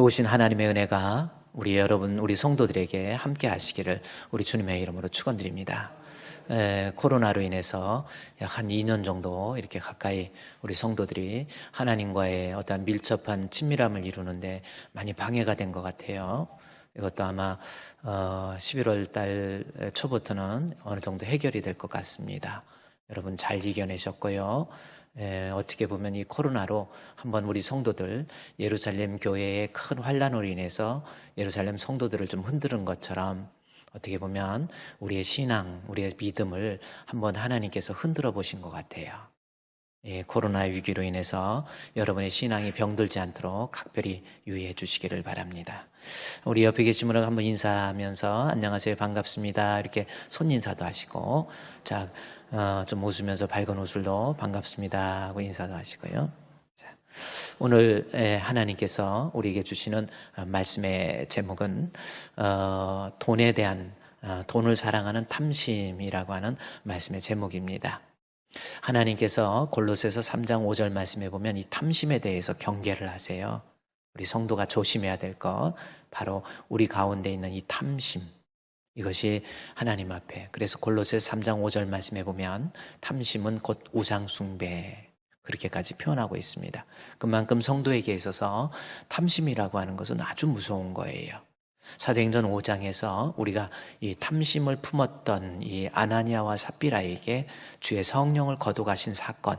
좋으신 하나님의 은혜가 우리 여러분, 우리 성도들에게 함께 하시기를 우리 주님의 이름으로 축원드립니다. 코로나로 인해서 약 한 2년 정도 이렇게 가까이 우리 성도들이 하나님과의 어떤 밀접한 친밀함을 이루는데 많이 방해가 된 것 같아요. 이것도 아마 11월 달 초부터는 어느 정도 해결이 될 것 같습니다. 여러분 잘 이겨내셨고요. 어떻게 보면 이 코로나로 한번 우리 성도들 예루살렘 교회의 큰 환란으로 인해서 예루살렘 성도들을 좀 흔드는 것처럼 어떻게 보면 우리의 신앙, 우리의 믿음을 한번 하나님께서 흔들어 보신 것 같아요. 코로나 위기로 인해서 여러분의 신앙이 병들지 않도록 각별히 유의해 주시기를 바랍니다. 우리 옆에 계신 분을 한번 인사하면서 안녕하세요, 반갑습니다, 이렇게 손인사도 하시고, 자, 좀 웃으면서 밝은 웃음도 반갑습니다 하고 인사도 하시고요. 자, 오늘 하나님께서 우리에게 주시는 말씀의 제목은 돈에 대한 돈을 사랑하는 탐심이라고 하는 말씀의 제목입니다. 하나님께서 골로새서 3장 5절 말씀에 보면 이 탐심에 대해서 경계를 하세요. 우리 성도가 조심해야 될 것, 바로 우리 가운데 있는 이 탐심, 이것이 하나님 앞에, 그래서 골로새서 3장 5절 말씀에 보면 탐심은 곧 우상숭배, 그렇게까지 표현하고 있습니다. 그만큼 성도에게 있어서 탐심이라고 하는 것은 아주 무서운 거예요. 사도행전 5장에서 우리가 이 탐심을 품었던 이 아나니아와 삽비라에게 주의 성령을 거두가신 사건,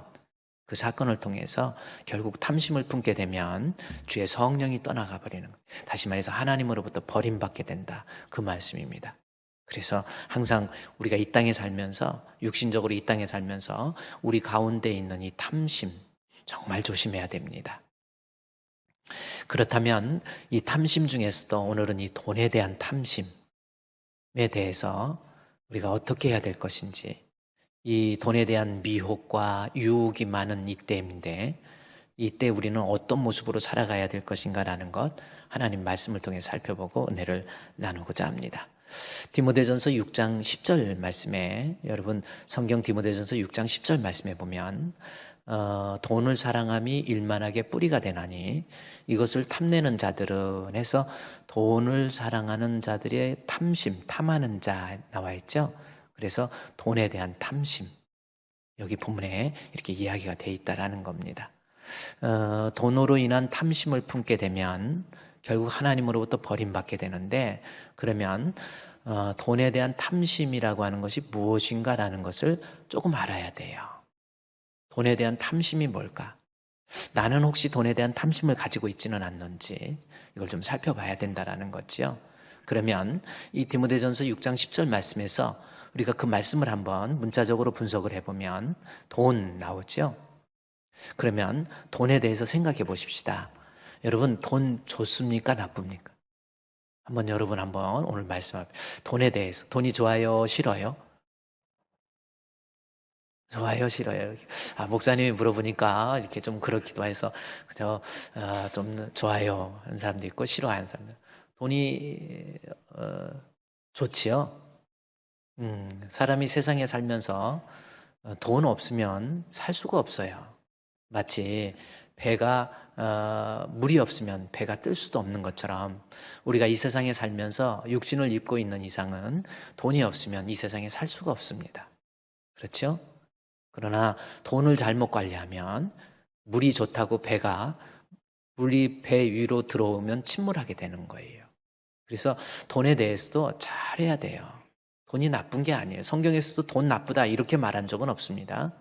그 사건을 통해서 결국 탐심을 품게 되면 주의 성령이 떠나가 버리는 거예요. 다시 말해서 하나님으로부터 버림받게 된다, 그 말씀입니다. 그래서 항상 우리가 이 땅에 살면서, 육신적으로 이 땅에 살면서 우리 가운데 있는 이 탐심 정말 조심해야 됩니다. 그렇다면 이 탐심 중에서도 오늘은 이 돈에 대한 탐심에 대해서 우리가 어떻게 해야 될 것인지, 이 돈에 대한 미혹과 유혹이 많은 이때인데 이때 우리는 어떤 모습으로 살아가야 될 것인가라는 것, 하나님 말씀을 통해 살펴보고 은혜를 나누고자 합니다. 디모데전서 6장 10절 말씀에, 여러분 성경 디모데전서 6장 10절 말씀에 보면 돈을 사랑함이 일만하게 뿌리가 되나니 이것을 탐내는 자들은 해서 돈을 사랑하는 자들의 탐심, 탐하는 자 나와 있죠. 그래서 돈에 대한 탐심, 여기 본문에 이렇게 이야기가 되어 있다라는 겁니다. 돈으로 인한 탐심을 품게 되면 결국 하나님으로부터 버림받게 되는데, 그러면 돈에 대한 탐심이라고 하는 것이 무엇인가라는 것을 조금 알아야 돼요. 돈에 대한 탐심이 뭘까? 나는 혹시 돈에 대한 탐심을 가지고 있지는 않는지 이걸 좀 살펴봐야 된다라는 거죠. 그러면 이 디모데전서 6장 10절 말씀에서 우리가 그 말씀을 한번 문자적으로 분석을 해보면 돈 나오죠. 그러면 돈에 대해서 생각해 보십시다. 여러분, 돈 좋습니까, 나쁩니까? 한번 여러분 한번 오늘 말씀할 돈에 대해서, 돈이 좋아요, 싫어요? 좋아요, 싫어요? 목사님이 물어보니까 이렇게 좀 그렇기도 해서 좀 좋아요 하는 사람도 있고 싫어하는 사람도. 돈이 좋지요. 사람이 세상에 살면서 돈 없으면 살 수가 없어요. 마치 배가 물이 없으면 배가 뜰 수도 없는 것처럼 우리가 이 세상에 살면서 육신을 입고 있는 이상은 돈이 없으면 이 세상에 살 수가 없습니다. 그렇죠? 그러나 돈을 잘못 관리하면 물이 좋다고 물이 배 위로 들어오면 침몰하게 되는 거예요. 그래서 돈에 대해서도 잘해야 돼요. 돈이 나쁜 게 아니에요. 성경에서도 돈 나쁘다 이렇게 말한 적은 없습니다.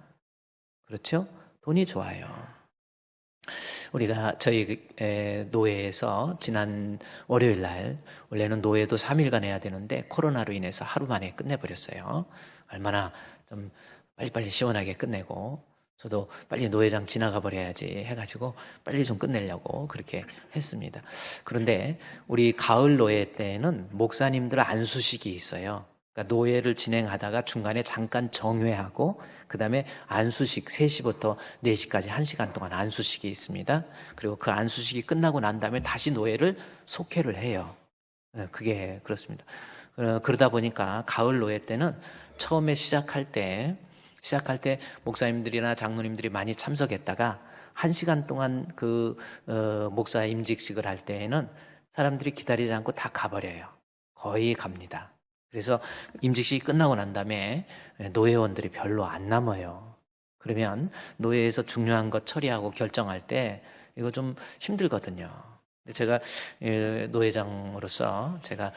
그렇죠? 돈이 좋아요. 우리가 저희 노회에서 지난 월요일 날, 원래는 노회도 3일간 해야 되는데 코로나로 인해서 하루 만에 끝내버렸어요. 얼마나 좀 빨리빨리 시원하게 끝내고, 저도 빨리 노회장 지나가 버려야지 해가지고 빨리 좀 끝내려고 그렇게 했습니다. 그런데 우리 가을 노회 때는 목사님들 안수식이 있어요. 그러니까 노회를 진행하다가 중간에 잠깐 정회하고 그 다음에 안수식 3시부터 4시까지 1시간 동안 안수식이 있습니다. 그리고 그 안수식이 끝나고 난 다음에 다시 노회를 속회를 해요. 그게 그렇습니다. 그러다 보니까 가을 노회 때는 처음에 시작할 때 목사님들이나 장로님들이 많이 참석했다가 1시간 동안 목사 임직식을 할 때에는 사람들이 기다리지 않고 다 가버려요. 거의 갑니다. 그래서 임직식이 끝나고 난 다음에 노회원들이 별로 안 남아요. 그러면 노회에서 중요한 것 처리하고 결정할 때 이거 좀 힘들거든요. 제가 노회장으로서 제가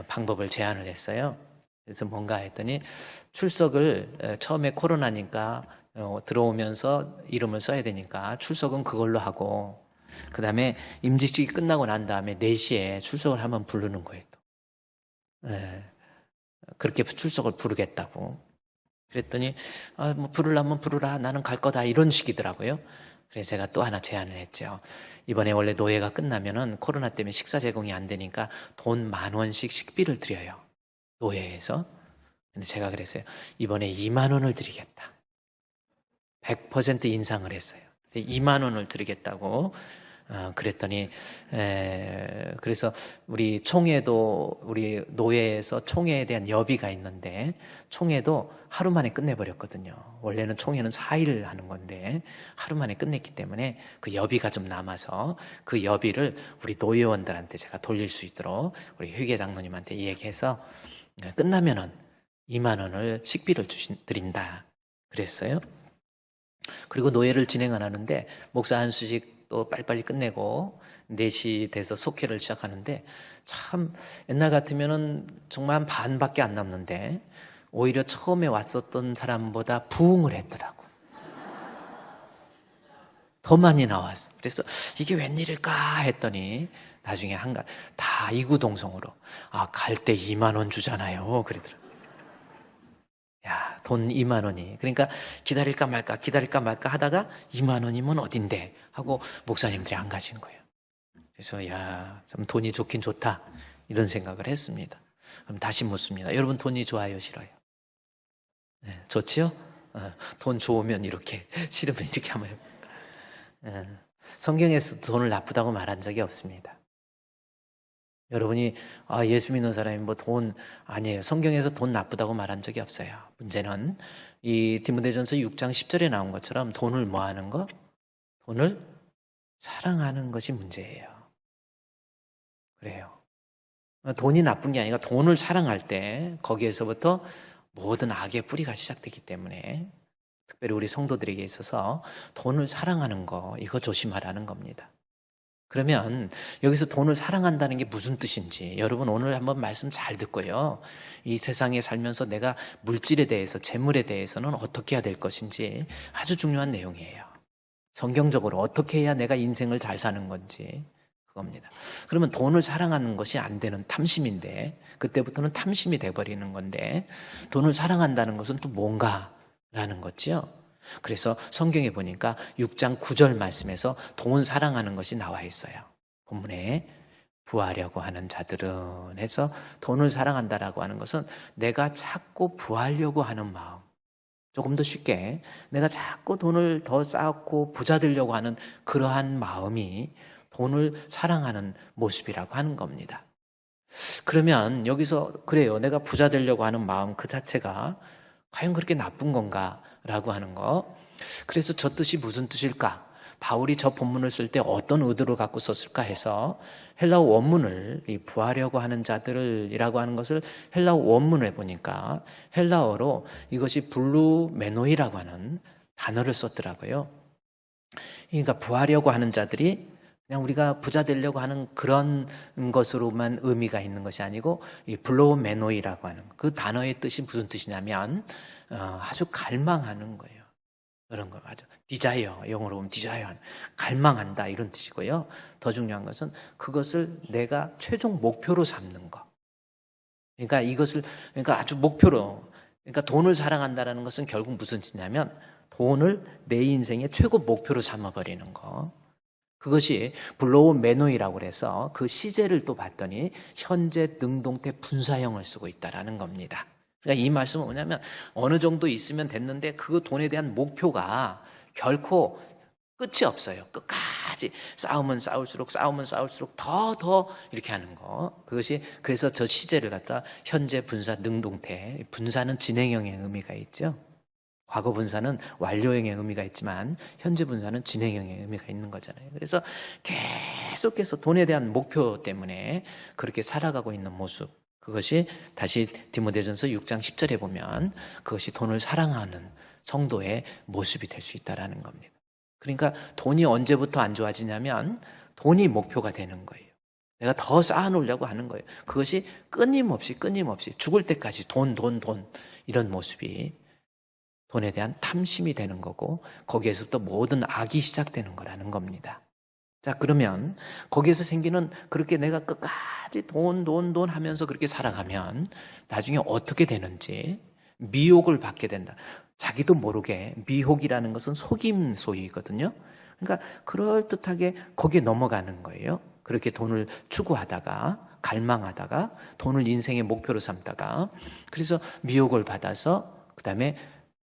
방법을 제안을 했어요. 그래서 뭔가 했더니 출석을 처음에 코로나니까 들어오면서 이름을 써야 되니까 출석은 그걸로 하고, 그 다음에 임직식이 끝나고 난 다음에 4시에 출석을 한번 부르는 거예요. 그렇게 출석을 부르겠다고. 그랬더니 뭐 부르려면 부르라, 나는 갈 거다, 이런 식이더라고요. 그래서 제가 또 하나 제안을 했죠. 이번에 원래 노예가 끝나면은 코로나 때문에 식사 제공이 안 되니까 돈 10,000원씩 식비를 드려요, 노예에서. 근데 제가 그랬어요. 이번에 20,000원을 드리겠다. 100% 인상을 했어요. 20,000원을 드리겠다고. 그랬더니 그래서 우리 총회도, 우리 노회에서 총회에 대한 여비가 있는데 총회도 하루 만에 끝내버렸거든요. 원래는 총회는 4일 하는 건데 하루 만에 끝냈기 때문에 그 여비가 좀 남아서 그 여비를 우리 노회원들한테 제가 돌릴 수 있도록 우리 회계 장로님한테 얘기해서 끝나면은 20,000원을 식비를 드린다 그랬어요. 그리고 노예를 진행 안 하는데 목사 한수식 또 빨리빨리 끝내고 4시 돼서 속회를 시작하는데, 참 옛날 같으면은 정말 한 반밖에 안 남는데 오히려 처음에 왔었던 사람보다 부응을 했더라고. 더 많이 나왔어. 그래서 이게 웬일일까 했더니 나중에 다 이구동성으로 갈 때 20,000원 주잖아요, 그러더라고. 야, 돈 20,000원이. 그러니까 기다릴까 말까 하다가 20,000원이면 어딘데 하고 목사님들이 안 가신 거예요. 그래서 참 돈이 좋긴 좋다, 이런 생각을 했습니다. 그럼 다시 묻습니다. 여러분, 돈이 좋아요, 싫어요? 네, 좋지요? 돈 좋으면 이렇게, 싫으면 이렇게 하면. 성경에서 돈을 나쁘다고 말한 적이 없습니다. 여러분이 예수 믿는 사람이 뭐 돈 아니에요. 성경에서 돈 나쁘다고 말한 적이 없어요. 문제는 이 디모데전서 6장 10절에 나온 것처럼 돈을 뭐 하는 거? 돈을 사랑하는 것이 문제예요. 그래요. 돈이 나쁜 게 아니라 돈을 사랑할 때 거기에서부터 모든 악의 뿌리가 시작되기 때문에 특별히 우리 성도들에게 있어서 돈을 사랑하는 거, 이거 조심하라는 겁니다. 그러면 여기서 돈을 사랑한다는 게 무슨 뜻인지 여러분 오늘 한번 말씀 잘 듣고요. 이 세상에 살면서 내가 물질에 대해서, 재물에 대해서는 어떻게 해야 될 것인지 아주 중요한 내용이에요. 성경적으로 어떻게 해야 내가 인생을 잘 사는 건지, 그겁니다. 그러면 돈을 사랑하는 것이 안 되는 탐심인데, 그때부터는 탐심이 돼버리는 건데, 돈을 사랑한다는 것은 또 뭔가라는 거죠. 그래서 성경에 보니까 6장 9절 말씀에서 돈 사랑하는 것이 나와 있어요. 본문에 부하려고 하는 자들은 해서 돈을 사랑한다라고 하는 것은 내가 자꾸 부하려고 하는 마음. 조금 더 쉽게 내가 자꾸 돈을 더 쌓고 부자 되려고 하는 그러한 마음이 돈을 사랑하는 모습이라고 하는 겁니다. 그러면 여기서 그래요. 내가 부자 되려고 하는 마음 그 자체가 과연 그렇게 나쁜 건가? 라고 하는 거. 그래서 저 뜻이 무슨 뜻일까? 바울이 저 본문을 쓸 때 어떤 의도를 갖고 썼을까 해서 헬라어 원문을, 이 부하려고 하는 자들이라고 하는 것을 헬라어 원문을 보니까 헬라어로 이것이 블루메노이라고 하는 단어를 썼더라고요. 그러니까 부하려고 하는 자들이 그냥 우리가 부자 되려고 하는 그런 것으로만 의미가 있는 것이 아니고 이 블루메노이라고 하는 그 단어의 뜻이 무슨 뜻이냐면 아주 갈망하는 거예요. 그런 거 맞아. 디자이어, 영어로 보면 디자이어, 갈망한다, 이런 뜻이고요. 더 중요한 것은 그것을 내가 최종 목표로 삼는 거. 그러니까 그러니까 아주 목표로, 그러니까 돈을 사랑한다라는 것은 결국 무슨 뜻이냐면 돈을 내 인생의 최고 목표로 삼아버리는 거. 그것이 블로우 매노이라고 그래서 그 시제를 또 봤더니 현재 능동태 분사형을 쓰고 있다라는 겁니다. 그러니까 이 말씀은 뭐냐면 어느 정도 있으면 됐는데 그 돈에 대한 목표가 결코 끝이 없어요. 끝까지 싸우면 싸울수록 더 이렇게 하는 거. 그것이 그래서 저 시제를 갖다 현재 분사 능동태, 분사는 진행형의 의미가 있죠. 과거 분사는 완료형의 의미가 있지만 현재 분사는 진행형의 의미가 있는 거잖아요. 그래서 계속해서 돈에 대한 목표 때문에 그렇게 살아가고 있는 모습, 그것이 다시 디모데전서 6장 10절에 보면 그것이 돈을 사랑하는 성도의 모습이 될 수 있다는 겁니다. 그러니까 돈이 언제부터 안 좋아지냐면 돈이 목표가 되는 거예요. 내가 더 쌓아놓으려고 하는 거예요. 그것이 끊임없이 죽을 때까지 돈 이런 모습이 돈에 대한 탐심이 되는 거고 거기에서부터 모든 악이 시작되는 거라는 겁니다. 자, 그러면 거기에서 생기는 그렇게 내가 끝까지 돈 하면서 그렇게 살아가면 나중에 어떻게 되는지 미혹을 받게 된다. 자기도 모르게 미혹이라는 것은 속임소이거든요. 그러니까 그럴듯하게 거기에 넘어가는 거예요. 그렇게 돈을 추구하다가 갈망하다가 돈을 인생의 목표로 삼다가 그래서 미혹을 받아서 그 다음에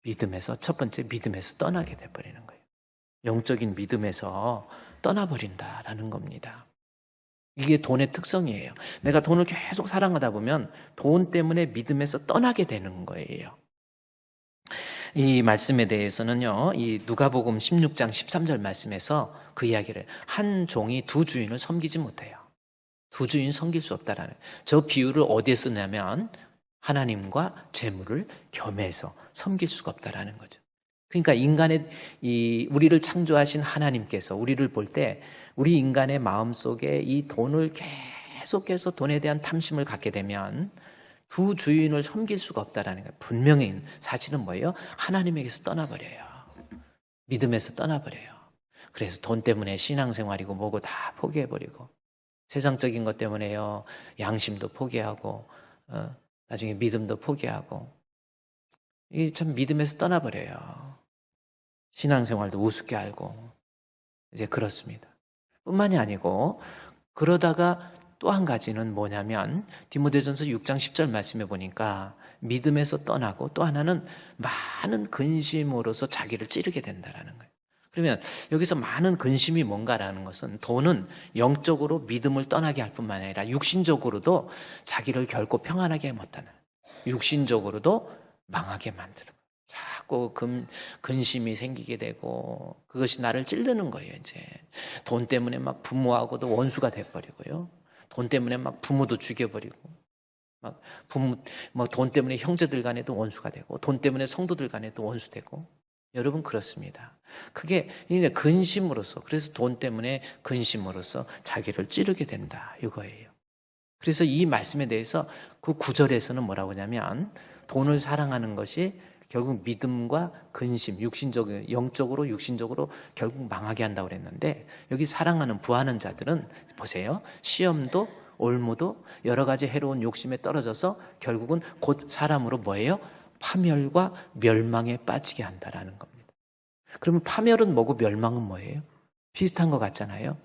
믿음에서 첫 번째 믿음에서 떠나게 돼버리는 거예요. 영적인 믿음에서 떠나버린다라는 겁니다. 이게 돈의 특성이에요. 내가 돈을 계속 사랑하다 보면 돈 때문에 믿음에서 떠나게 되는 거예요. 이 말씀에 대해서는요, 이 누가복음 16장 13절 말씀에서 그 이야기를 한 종이 두 주인을 섬기지 못해요. 두 주인 섬길 수 없다라는 저 비유를 어디에 쓰냐면 하나님과 재물을 겸해서 섬길 수가 없다라는 거죠. 그러니까 인간의 우리를 창조하신 하나님께서 우리를 볼 때 우리 인간의 마음속에 이 돈을 계속해서 돈에 대한 탐심을 갖게 되면 두 주인을 섬길 수가 없다라는 거예요. 분명히 사실은 뭐예요? 하나님에게서 떠나버려요. 믿음에서 떠나버려요. 그래서 돈 때문에 신앙생활이고 뭐고 다 포기해버리고 세상적인 것 때문에요. 양심도 포기하고 나중에 믿음도 포기하고 이게 참 믿음에서 떠나버려요. 신앙생활도 우습게 알고 이제 그렇습니다. 뿐만이 아니고 그러다가 또 한 가지는 뭐냐면 디모데전서 6장 10절 말씀해 보니까 믿음에서 떠나고 또 하나는 많은 근심으로서 자기를 찌르게 된다라는 거예요. 그러면 여기서 많은 근심이 뭔가라는 것은 돈은 영적으로 믿음을 떠나게 할 뿐만 아니라 육신적으로도 자기를 결코 평안하게 못하는 육신적으로도 망하게 만들어. 자꾸 근심이 생기게 되고 그것이 나를 찌르는 거예요. 이제 돈 때문에 막 부모하고도 원수가 돼버리고요. 돈 때문에 막 부모도 죽여버리고 막 돈 때문에 형제들 간에도 원수가 되고 돈 때문에 성도들 간에도 원수되고 여러분 그렇습니다. 그게 이제 근심으로써 그래서 돈 때문에 근심으로써 자기를 찌르게 된다 이거예요. 그래서 이 말씀에 대해서 그 9절에서는 뭐라고 하냐면 돈을 사랑하는 것이 결국 믿음과 근심, 영적으로 육신적으로 결국 망하게 한다고 그랬는데 여기 사랑하는 부하는 자들은 보세요. 시험도 올무도 여러 가지 해로운 욕심에 떨어져서 결국은 곧 사람으로 뭐예요? 파멸과 멸망에 빠지게 한다라는 겁니다. 그러면 파멸은 뭐고 멸망은 뭐예요? 비슷한 것 같잖아요.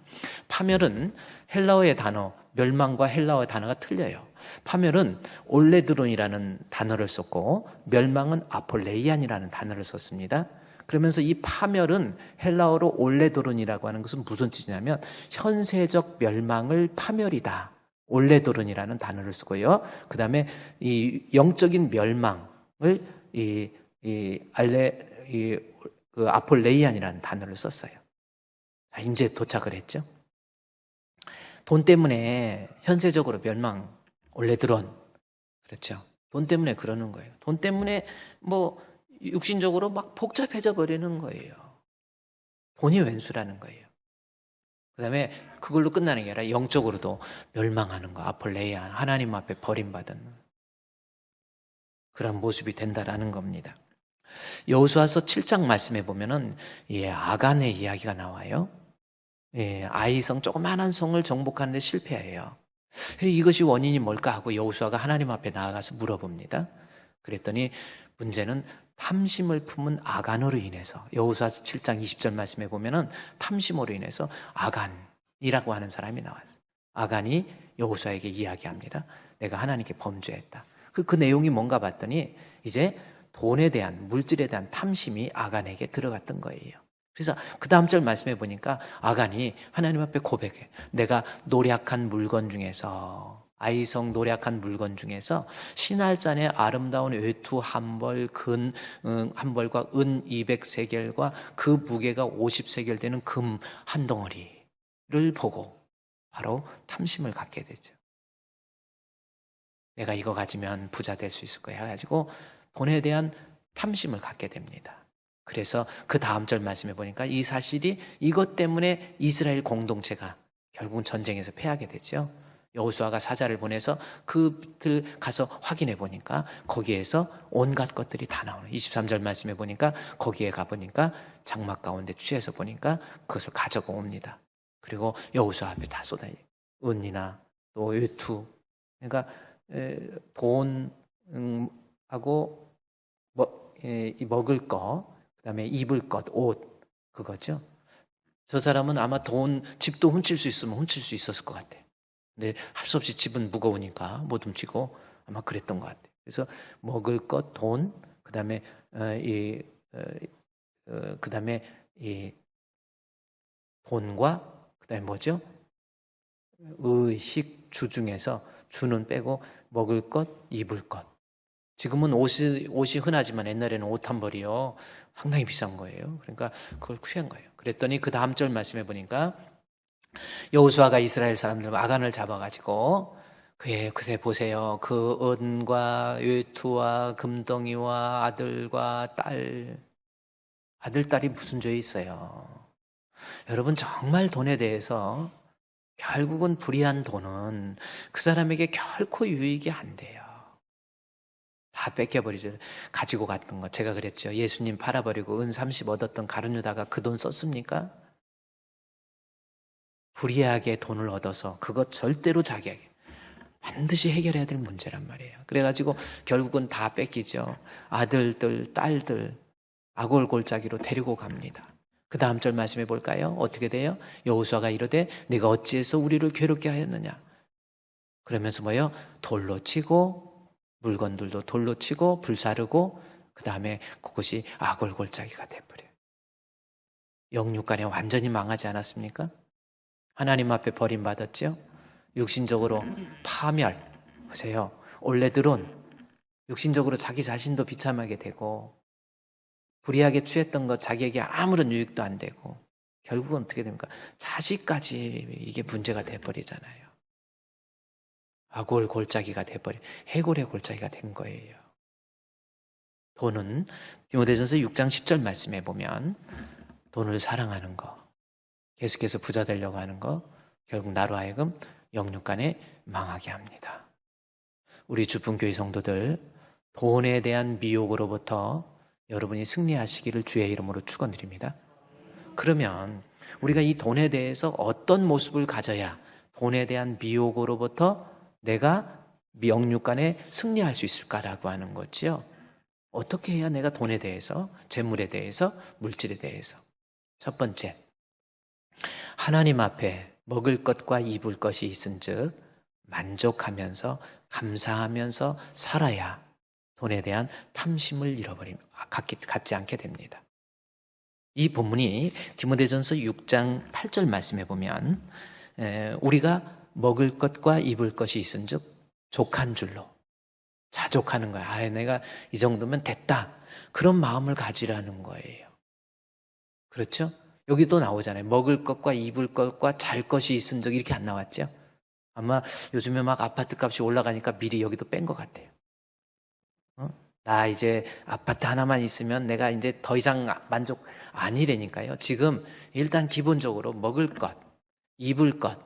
파멸은 헬라어의 단어, 멸망과 헬라어의 단어가 틀려요. 파멸은 올레드론이라는 단어를 썼고 멸망은 아폴레이안이라는 단어를 썼습니다. 그러면서 이 파멸은 헬라어로 올레드론이라고 하는 것은 무슨 뜻이냐면 현세적 멸망을 파멸이다. 올레드론이라는 단어를 쓰고요. 그 다음에 이 영적인 멸망을 아폴레이안이라는 단어를 썼어요. 자, 이제 도착을 했죠. 돈 때문에 현세적으로 멸망, 올레드론. 그렇죠. 돈 때문에 그러는 거예요. 돈 때문에 뭐 육신적으로 막 복잡해져 버리는 거예요. 돈이 왼수라는 거예요. 그 다음에 그걸로 끝나는 게 아니라 영적으로도 멸망하는 거, 아폴레이안, 하나님 앞에 버림받은 그런 모습이 된다라는 겁니다. 여호수아서 7장 말씀해 보면은 아간의 이야기가 나와요. 아이성 조그마한 성을 정복하는 데 실패해요. 이것이 원인이 뭘까 하고 여호수아가 하나님 앞에 나아가서 물어봅니다. 그랬더니 문제는 탐심을 품은 아간으로 인해서 여호수아서 7장 20절 말씀에 보면은 탐심으로 인해서 아간이라고 하는 사람이 나왔어요. 아간이 여호수아에게 이야기합니다. 내가 하나님께 범죄했다. 그 내용이 뭔가 봤더니 이제 돈에 대한 물질에 대한 탐심이 아간에게 들어갔던 거예요. 그래서 그 다음 절 말씀해 보니까 아간이 하나님 앞에 고백해. 내가 노력한 물건 중에서 아이성 노략한 물건 중에서 신할산의 아름다운 외투 한 벌, 한 벌과 은 200세겔과 그 무게가 50세겔 되는 금 한 덩어리를 보고 바로 탐심을 갖게 되죠. 내가 이거 가지면 부자 될 수 있을 거야 해가지고 돈에 대한 탐심을 갖게 됩니다. 그래서 그 다음 절 말씀해 보니까 이 사실이 이것 때문에 이스라엘 공동체가 결국은 전쟁에서 패하게 되죠. 여호수아가 사자를 보내서 그들 가서 확인해 보니까 거기에서 온갖 것들이 다 나오는 23절 말씀해 보니까 거기에 가보니까 장막 가운데 취해서 보니까 그것을 가져가 옵니다. 그리고 여호수아 앞에 다 쏟아요. 은이나 또 외투, 그러니까 돈하고 먹을 거, 그다음에 입을 것, 옷, 그거죠. 저 사람은 아마 집도 훔칠 수 있으면 훔칠 수 있었을 것 같아요. 근데 할 수 없이 집은 무거우니까 못 훔치고 아마 그랬던 것 같아요. 그래서 먹을 것, 돈, 그다음에 이 돈과 그다음에 뭐죠? 의식 주 중에서 주는 빼고 먹을 것, 입을 것. 지금은 옷이 흔하지만 옛날에는 옷 한 벌이요 상당히 비싼 거예요. 그러니까 그걸 취한 거예요. 그랬더니 그 다음 절 말씀해 보니까 여호수아가 이스라엘 사람들 아간을 잡아가지고 그새 보세요. 그 은과 외투와 금덩이와 아들과 아들, 딸이 무슨 죄 있어요? 여러분 정말 돈에 대해서 결국은 불의한 돈은 그 사람에게 결코 유익이 안 돼요. 다 뺏겨버리죠. 가지고 갔던 거. 제가 그랬죠. 예수님 팔아버리고 은 30 얻었던 가룟 유다가 그 돈 썼습니까? 불의하게 돈을 얻어서 그것 절대로 자기에게 반드시 해결해야 될 문제란 말이에요. 그래가지고 결국은 다 뺏기죠. 아들들, 딸들 아골골짜기로 데리고 갑니다. 그 다음 절 말씀해 볼까요? 어떻게 돼요? 여호수아가 이르되 네가 어찌해서 우리를 괴롭게 하였느냐? 그러면서 뭐예요? 돌로 치고 물건들도 돌로 치고 불사르고 그 다음에 그것이 아골골짜기가 돼버려요. 영육간에 완전히 망하지 않았습니까? 하나님 앞에 버림받았죠? 육신적으로 파멸. 보세요. 원래들은 육신적으로 자기 자신도 비참하게 되고 불의하게 취했던 것 자기에게 아무런 유익도 안 되고 결국은 어떻게 됩니까? 자식까지 이게 문제가 돼버리잖아요. 아골 골짜기가 돼버려 해골의 골짜기가 된 거예요. 돈은 디모데전서 6장 10절 말씀해 보면 돈을 사랑하는 거, 계속해서 부자 되려고 하는 거 결국 나로 하여금 영육간에 망하게 합니다. 우리 주분교회 성도들 돈에 대한 미혹으로부터 여러분이 승리하시기를 주의 이름으로 축원드립니다. 그러면 우리가 이 돈에 대해서 어떤 모습을 가져야 돈에 대한 미혹으로부터 내가 영육간에 승리할 수 있을까라고 하는 거지요. 어떻게 해야 내가 돈에 대해서, 재물에 대해서, 물질에 대해서. 첫 번째, 하나님 앞에 먹을 것과 입을 것이 있은즉 만족하면서 감사하면서 살아야 돈에 대한 탐심을 갖지 않게 됩니다. 이 본문이 디모데전서 6장 8절 말씀해 보면 우리가 먹을 것과 입을 것이 있은즉 족한 줄로 자족하는 거야. 내가 이 정도면 됐다. 그런 마음을 가지라는 거예요. 그렇죠? 여기도 나오잖아요. 먹을 것과 입을 것과 잘 것이 있은즉 이렇게 안 나왔죠? 아마 요즘에 막 아파트 값이 올라가니까 미리 여기도 뺀 것 같아요. 나 이제 아파트 하나만 있으면 내가 이제 더 이상 만족 아니라니까요. 지금 일단 기본적으로 먹을 것, 입을 것,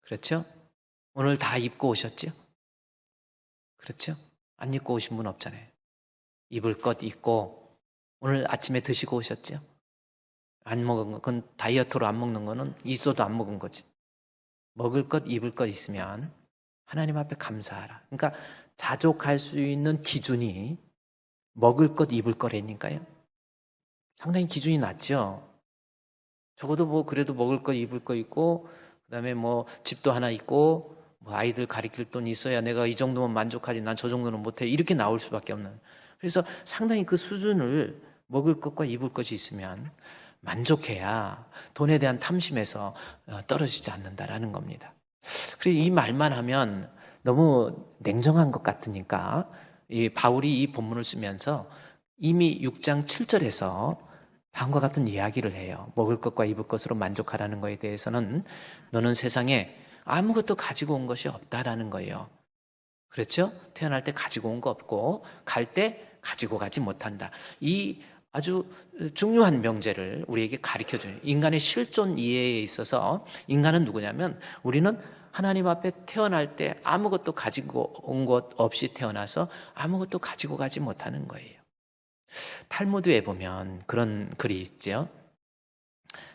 그렇죠? 오늘 다 입고 오셨죠? 그렇죠? 안 입고 오신 분 없잖아요. 입을 것 입고 오늘 아침에 드시고 오셨죠? 안 먹은 거, 그건 다이어트로 안 먹는 거는 있어도 안 먹은 거지. 먹을 것, 입을 것 있으면 하나님 앞에 감사하라. 그러니까 자족할 수 있는 기준이 먹을 것, 입을 거라니까요. 상당히 기준이 낮죠. 적어도 뭐 그래도 먹을 거, 입을 거 있고 그다음에 뭐 집도 하나 있고 뭐 아이들 가르칠 돈 있어야 내가 이 정도면 만족하지 난 저 정도는 못해 이렇게 나올 수밖에 없는. 그래서 상당히 그 수준을 먹을 것과 입을 것이 있으면 만족해야 돈에 대한 탐심에서 떨어지지 않는다라는 겁니다. 그래서 이 말만 하면 너무 냉정한 것 같으니까 이 바울이 이 본문을 쓰면서 이미 6장 7절에서 다음과 같은 이야기를 해요. 먹을 것과 입을 것으로 만족하라는 것에 대해서는 너는 세상에 아무것도 가지고 온 것이 없다라는 거예요. 그렇죠? 태어날 때 가지고 온 거 없고 갈 때 가지고 가지 못한다. 이 아주 중요한 명제를 우리에게 가르쳐줘요. 인간의 실존 이해에 있어서 인간은 누구냐면 우리는 하나님 앞에 태어날 때 아무것도 가지고 온 것 없이 태어나서 아무것도 가지고 가지 못하는 거예요. 탈무드에 보면 그런 글이 있죠.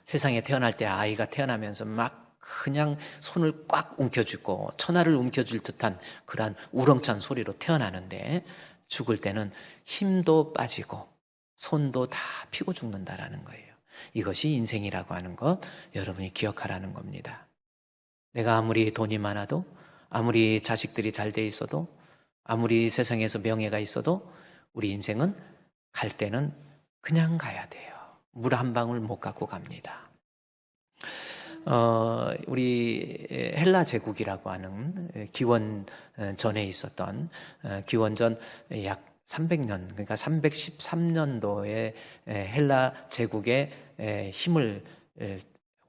세상에 태어날 때 아이가 태어나면서 막 그냥 손을 꽉 움켜쥐고 천하를 움켜줄 듯한 그러한 우렁찬 소리로 태어나는데 죽을 때는 힘도 빠지고 손도 다 피고 죽는다라는 거예요. 이것이 인생이라고 하는 것 여러분이 기억하라는 겁니다. 내가 아무리 돈이 많아도 아무리 자식들이 잘 돼 있어도 아무리 세상에서 명예가 있어도 우리 인생은 갈 때는 그냥 가야 돼요. 물 한 방울 못 갖고 갑니다. 우리 헬라 제국이라고 하는 기원전에 있었던 기원전 약 300년, 그러니까 313년도에 헬라 제국의 힘을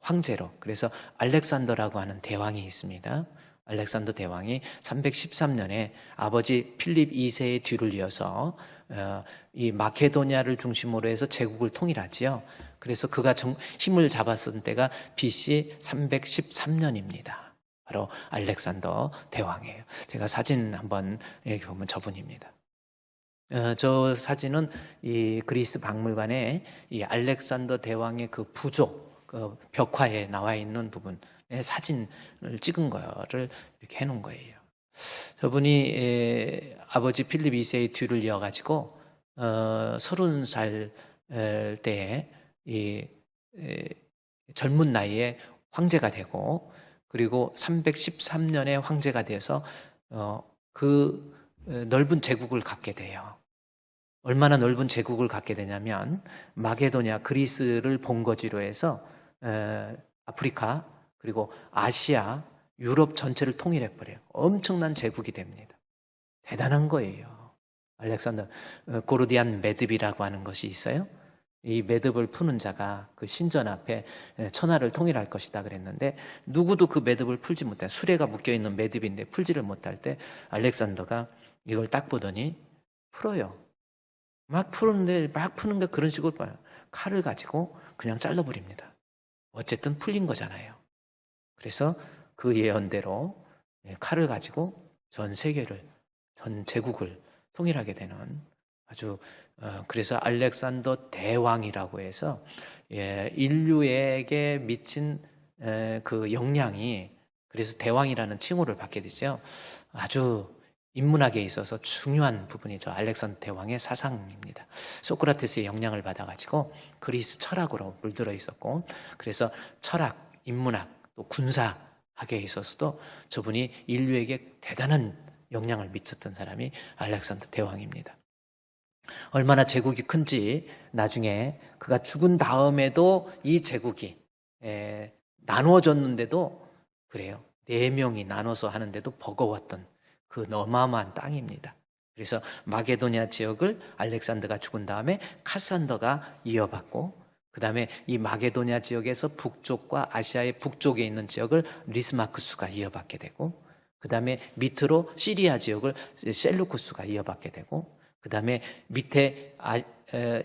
황제로, 그래서 알렉산더라고 하는 대왕이 있습니다. 알렉산더 대왕이 313년에 아버지 필립 2세의 뒤를 이어서 이 마케도니아를 중심으로 해서 제국을 통일하지요. 그래서 그가 힘을 잡았을 때가 BC 313년입니다. 바로 알렉산더 대왕이에요. 제가 사진 한번 여기 보면 저분입니다. 저 사진은 이 그리스 박물관에 이 알렉산더 대왕의 그 부조, 그 벽화에 나와 있는 부분의 사진을 찍은 거를 이렇게 해놓은 거예요. 저분이 아버지 필립 2세의 뒤를 이어가지고 30살 때에 이 젊은 나이에 황제가 되고 그리고 313년에 황제가 돼서 그 넓은 제국을 갖게 돼요. 얼마나 넓은 제국을 갖게 되냐면 마게도냐 그리스를 본거지로 해서 아프리카 그리고 아시아 유럽 전체를 통일해버려요. 엄청난 제국이 됩니다. 대단한 거예요. 알렉산더 고르디안 매듭이라고 하는 것이 있어요. 이 매듭을 푸는 자가 그 신전 앞에 천하를 통일할 것이다 그랬는데 누구도 그 매듭을 풀지 못해. 수레가 묶여있는 매듭인데 풀지를 못할 때 알렉산더가 이걸 딱 보더니 풀어요. 막 푸는데 막 푸는 게 그런 식으로 봐요. 칼을 가지고 그냥 잘라버립니다. 어쨌든 풀린 거잖아요. 그래서 그 예언대로 칼을 가지고 전 세계를, 전 제국을 통일하게 되는 아주 그래서 알렉산더 대왕이라고 해서 인류에게 미친 그 영향이 그래서 대왕이라는 칭호를 받게 되죠. 아주 인문학에 있어서 중요한 부분이 저 알렉산더 대왕의 사상입니다. 소크라테스의 영향을 받아가지고 그리스 철학으로 물들어 있었고 그래서 철학, 인문학, 또 군사학에 있어서도 저분이 인류에게 대단한 영향을 미쳤던 사람이 알렉산더 대왕입니다. 얼마나 제국이 큰지 나중에 그가 죽은 다음에도 이 제국이 나누어졌는데도 그래요. 4명이 나눠서 하는데도 버거웠던 그 어마어마한 땅입니다. 그래서 마게도니아 지역을 알렉산더가 죽은 다음에 카산더가 이어받고 그 다음에 이 마게도니아 지역에서 북쪽과 아시아의 북쪽에 있는 지역을 리스마쿠스가 이어받게 되고 그 다음에 밑으로 시리아 지역을 셀루쿠스가 이어받게 되고 그 다음에 밑에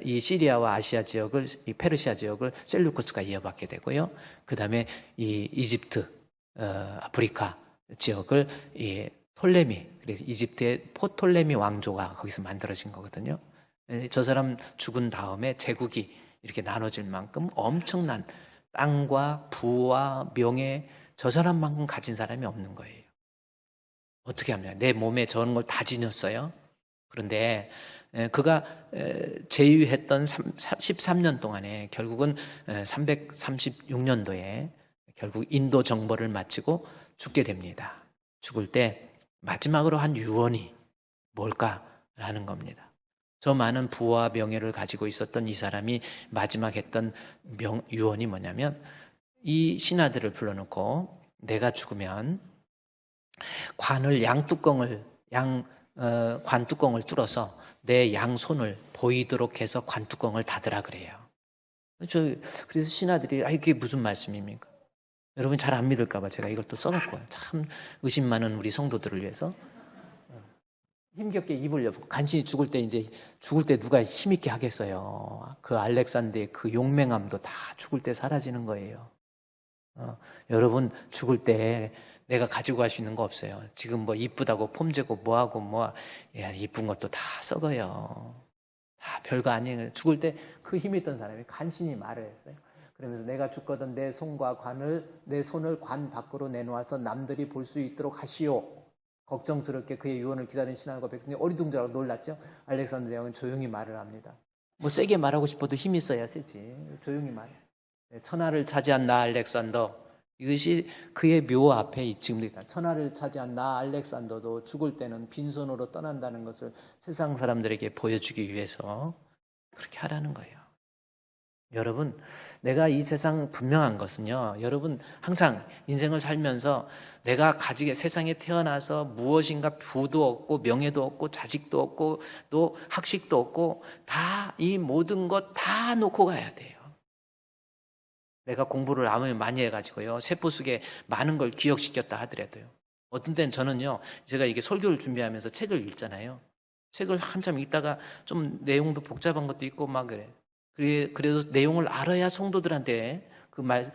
이 시리아와 아시아 지역을 이 페르시아 지역을 셀루쿠스가 이어받게 되고요. 그 다음에 이 이집트, 아프리카 지역을 이 톨레미, 그래서 이집트의 포톨레미 왕조가 거기서 만들어진 거거든요. 저 사람 죽은 다음에 제국이 이렇게 나눠질 만큼 엄청난 땅과 부와 명예, 저 사람만큼 가진 사람이 없는 거예요. 어떻게 합니까? 내 몸에 저런 걸 다 지녔어요. 그런데 그가 제위했던 13년 동안에 결국은 336년도에 결국 인도 정벌을 마치고 죽게 됩니다. 죽을 때 마지막으로 한 유언이 뭘까라는 겁니다. 저 많은 부와 명예를 가지고 있었던 이 사람이 마지막 했던 유언이 뭐냐면 이 신하들을 불러놓고 내가 죽으면 관을 관 뚜껑을 뚫어서 내 양손을 보이도록 해서 관 뚜껑을 닫으라 그래요. 그래서 신하들이 이게 무슨 말씀입니까? 여러분 잘 안 믿을까봐 제가 이걸 또 써갖고 참 의심 많은 우리 성도들을 위해서 힘겹게 입을 열고 간신히 죽을 때 누가 힘있게 하겠어요. 그 알렉산더의 그 용맹함도 다 죽을 때 사라지는 거예요. 여러분 죽을 때 내가 가지고 갈 수 있는 거 없어요. 지금 뭐 이쁘다고 폼재고 뭐하고 이쁜 것도 다 썩어요. 다 별거 아니에요. 죽을 때 그 힘 있던 사람이 간신히 말을 했어요. 그러면서 내가 죽거든 내 손을 관 밖으로 내놓아서 남들이 볼 수 있도록 하시오. 걱정스럽게 그의 유언을 기다리는 신하과 백성이 어리둥절하고 놀랐죠. 알렉산더 대왕은 조용히 말을 합니다. 뭐 세게 말하고 싶어도 힘이 있어야 세지. 조용히 말해. 천하를 차지한 나 알렉산더, 이것이 그의 묘 앞에 지금 천하를 차지한 나 알렉산더도 죽을 때는 빈손으로 떠난다는 것을 세상 사람들에게 보여주기 위해서 그렇게 하라는 거예요. 여러분, 내가 이 세상 분명한 것은요, 여러분 항상 인생을 살면서 내가 세상에 태어나서 무엇인가 부도 없고 명예도 없고 자식도 없고 또 학식도 없고 다 이 모든 것 다 놓고 가야 돼요. 내가 공부를 아무리 많이 해가지고요, 세포 속에 많은 걸 기억시켰다 하더라도요, 어떤 때는 저는요, 제가 이게 설교를 준비하면서 책을 읽잖아요. 책을 한참 읽다가 좀 내용도 복잡한 것도 있고 막 그래. 그래도 내용을 알아야 성도들한테 그 말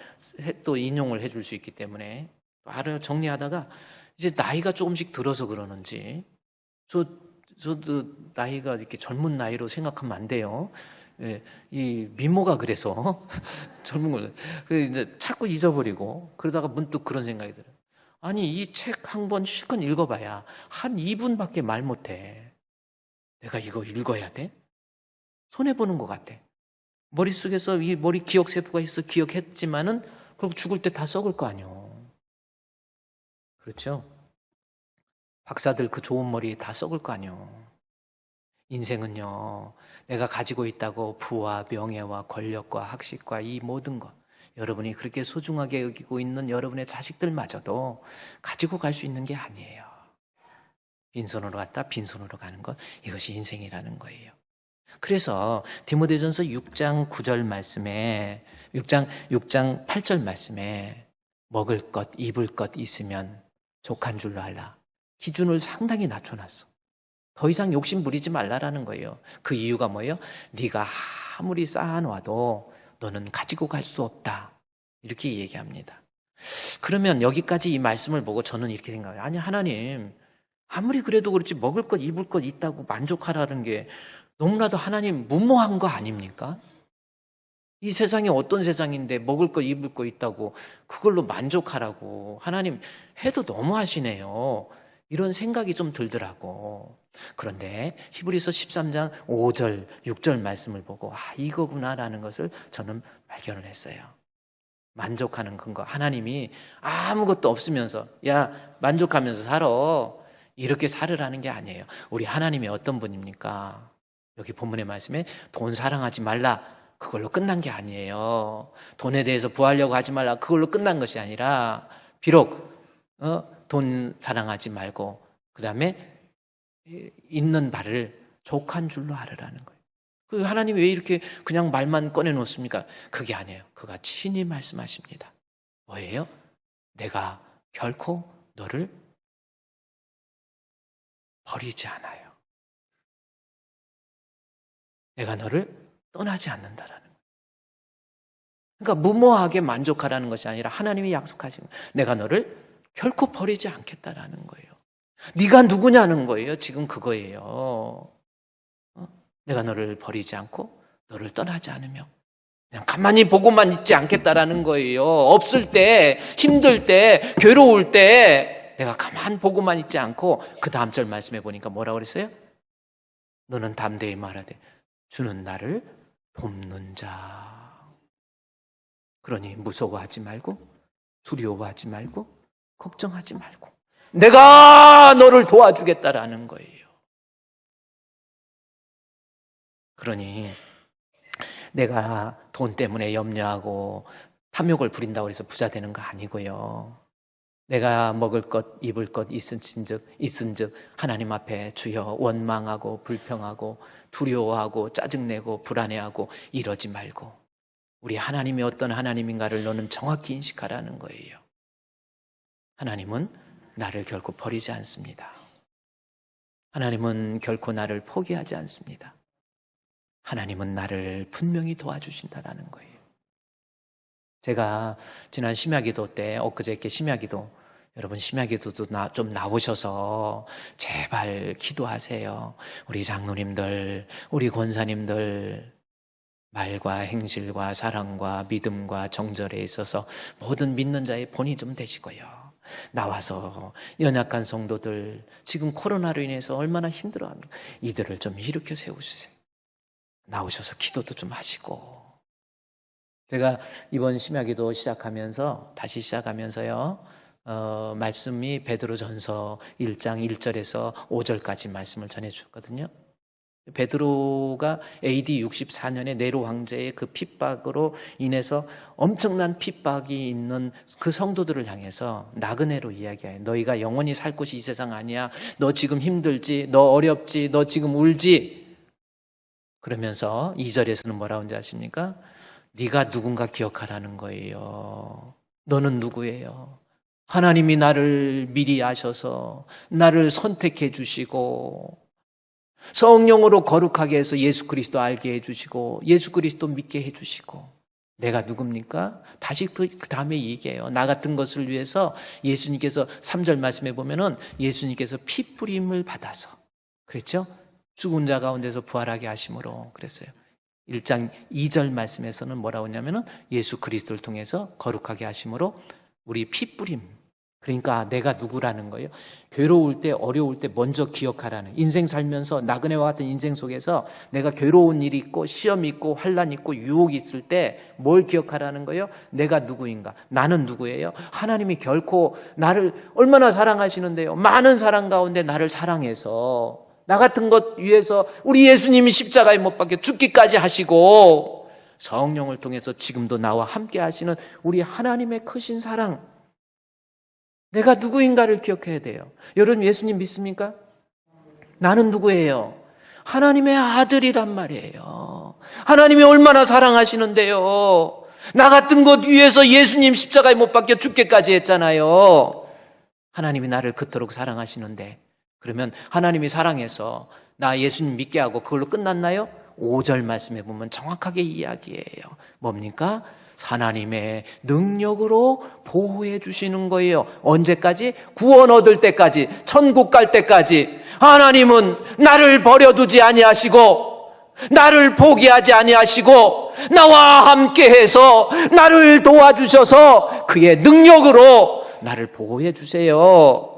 또 인용을 해줄 수 있기 때문에 알아요. 정리하다가 이제 나이가 조금씩 들어서 그러는지 저도 나이가 이렇게 젊은 나이로 생각하면 안 돼요. 예, 이 미모가 그래서 젊은 걸 이제 자꾸 잊어버리고 그러다가 문득 그런 생각이 들어요. 아니 이 책 한 번 실컷 읽어봐야 한 2분밖에 말 못해. 내가 이거 읽어야 돼? 손해보는 것 같아. 머릿속에서 이 머리 기억세포가 있어 기억했지만은 그럼 죽을 때 다 썩을 거 아니요. 그렇죠? 박사들 그 좋은 머리 다 썩을 거 아니요. 인생은요, 내가 가지고 있다고 부와 명예와 권력과 학식과 이 모든 것, 여러분이 그렇게 소중하게 여기고 있는 여러분의 자식들마저도 가지고 갈 수 있는 게 아니에요. 빈손으로 갔다 빈손으로 가는 것, 이것이 인생이라는 거예요. 그래서 디모데전서 6장 9절 말씀에 6장 8절 말씀에 먹을 것, 입을 것 있으면 족한 줄로 알라. 기준을 상당히 낮춰놨어. 더 이상 욕심 부리지 말라라는 거예요. 그 이유가 뭐예요? 네가 아무리 쌓아놔도 너는 가지고 갈 수 없다. 이렇게 얘기합니다. 그러면 여기까지 이 말씀을 보고 저는 이렇게 생각해요. 아니 하나님, 아무리 그래도 그렇지 먹을 것, 입을 것 있다고 만족하라는 게 너무나도 하나님 무모한 거 아닙니까? 이 세상이 어떤 세상인데 먹을 거 입을 거 있다고 그걸로 만족하라고 하나님 해도 너무하시네요. 이런 생각이 좀 들더라고. 그런데 히브리서 13장 5절 6절 말씀을 보고 이거구나라는 것을 저는 발견을 했어요. 만족하는 근거, 하나님이 아무것도 없으면서 야 만족하면서 살아, 이렇게 살으라는 게 아니에요. 우리 하나님이 어떤 분입니까? 여기 본문의 말씀에 돈 사랑하지 말라, 그걸로 끝난 게 아니에요. 돈에 대해서 부하려고 하지 말라, 그걸로 끝난 것이 아니라 비록 돈 사랑하지 말고 그 다음에 있는 바를 족한 줄로 알으라는 거예요. 그 하나님이 왜 이렇게 그냥 말만 꺼내놓습니까? 그게 아니에요. 그가 친히 말씀하십니다. 뭐예요? 내가 결코 너를 버리지 않아요. 내가 너를 떠나지 않는다라는 거예요. 그러니까 무모하게 만족하라는 것이 아니라 하나님이 약속하신 거예요. 내가 너를 결코 버리지 않겠다라는 거예요. 네가 누구냐는 거예요. 지금 그거예요. 내가 너를 버리지 않고 너를 떠나지 않으며 그냥 가만히 보고만 있지 않겠다라는 거예요. 없을 때, 힘들 때, 괴로울 때 내가 가만히 보고만 있지 않고 그 다음 절 말씀해 보니까 뭐라고 그랬어요? 너는 담대히 말하되 주는 나를 돕는 자. 그러니 무서워하지 말고 두려워하지 말고 걱정하지 말고 내가 너를 도와주겠다라는 거예요. 그러니 내가 돈 때문에 염려하고 탐욕을 부린다고 해서 부자 되는 거 아니고요. 내가 먹을 것 입을 것 있은즉 하나님 앞에 주여 원망하고 불평하고 두려워하고 짜증내고 불안해하고 이러지 말고 우리 하나님이 어떤 하나님인가를 너는 정확히 인식하라는 거예요. 하나님은 나를 결코 버리지 않습니다. 하나님은 결코 나를 포기하지 않습니다. 하나님은 나를 분명히 도와주신다는 거예요. 제가 지난 심야기도 때 엊그저께 심야기도 여러분 심야기도도 좀 나오셔서 제발 기도하세요. 우리 장로님들, 우리 권사님들 말과 행실과 사랑과 믿음과 정절에 있어서 모든 믿는 자의 본이 좀 되시고요. 나와서 연약한 성도들 지금 코로나로 인해서 얼마나 힘들어합니까? 이들을 좀 일으켜 세우세요. 나오셔서 기도도 좀 하시고. 제가 이번 심야기도 다시 시작하면서요. 말씀이 베드로전서 1장 1절에서 5절까지 말씀을 전해주셨거든요. 베드로가 AD 64년에 네로 황제의 그 핍박으로 인해서 엄청난 핍박이 있는 그 성도들을 향해서 나그네로 이야기해요. 너희가 영원히 살 곳이 이 세상 아니야. 너 지금 힘들지? 너 어렵지? 너 지금 울지? 그러면서 2절에서는 뭐라고 하는지 아십니까? 네가 누군가 기억하라는 거예요. 너는 누구예요? 하나님이 나를 미리 아셔서 나를 선택해 주시고 성령으로 거룩하게 해서 예수 그리스도 알게 해주시고 예수 그리스도 믿게 해주시고 내가 누굽니까? 다시 그 다음에 얘기해요. 나 같은 것을 위해서 예수님께서 3절 말씀에 보면은 예수님께서 피 뿌림을 받아서 그랬죠? 죽은 자 가운데서 부활하게 하심으로 그랬어요. 1장 2절 말씀에서는 뭐라고 하냐면은 예수 그리스도를 통해서 거룩하게 하심으로 우리 피 뿌림. 그러니까 내가 누구라는 거예요. 괴로울 때 어려울 때 먼저 기억하라는 인생 살면서 나그네와 같은 인생 속에서 내가 괴로운 일이 있고 시험이 있고 환난이 있고 유혹이 있을 때 뭘 기억하라는 거예요? 내가 누구인가? 나는 누구예요? 하나님이 결코 나를 얼마나 사랑하시는데요. 많은 사랑 가운데 나를 사랑해서 나 같은 것 위해서 우리 예수님이 십자가에 못 박혀 죽기까지 하시고 성령을 통해서 지금도 나와 함께 하시는 우리 하나님의 크신 사랑 내가 누구인가를 기억해야 돼요. 여러분 예수님 믿습니까? 나는 누구예요? 하나님의 아들이란 말이에요. 하나님이 얼마나 사랑하시는데요. 나 같은 것 위해서 예수님 십자가에 못 박혀 죽기까지 했잖아요. 하나님이 나를 그토록 사랑하시는데 그러면 하나님이 사랑해서 나 예수님 믿게 하고 그걸로 끝났나요? 5절 말씀에 보면 정확하게 이야기해요. 뭡니까? 하나님의 능력으로 보호해 주시는 거예요. 언제까지? 구원 얻을 때까지, 천국 갈 때까지. 하나님은 나를 버려두지 아니하시고 나를 포기하지 아니하시고 나와 함께해서 나를 도와주셔서 그의 능력으로 나를 보호해 주세요.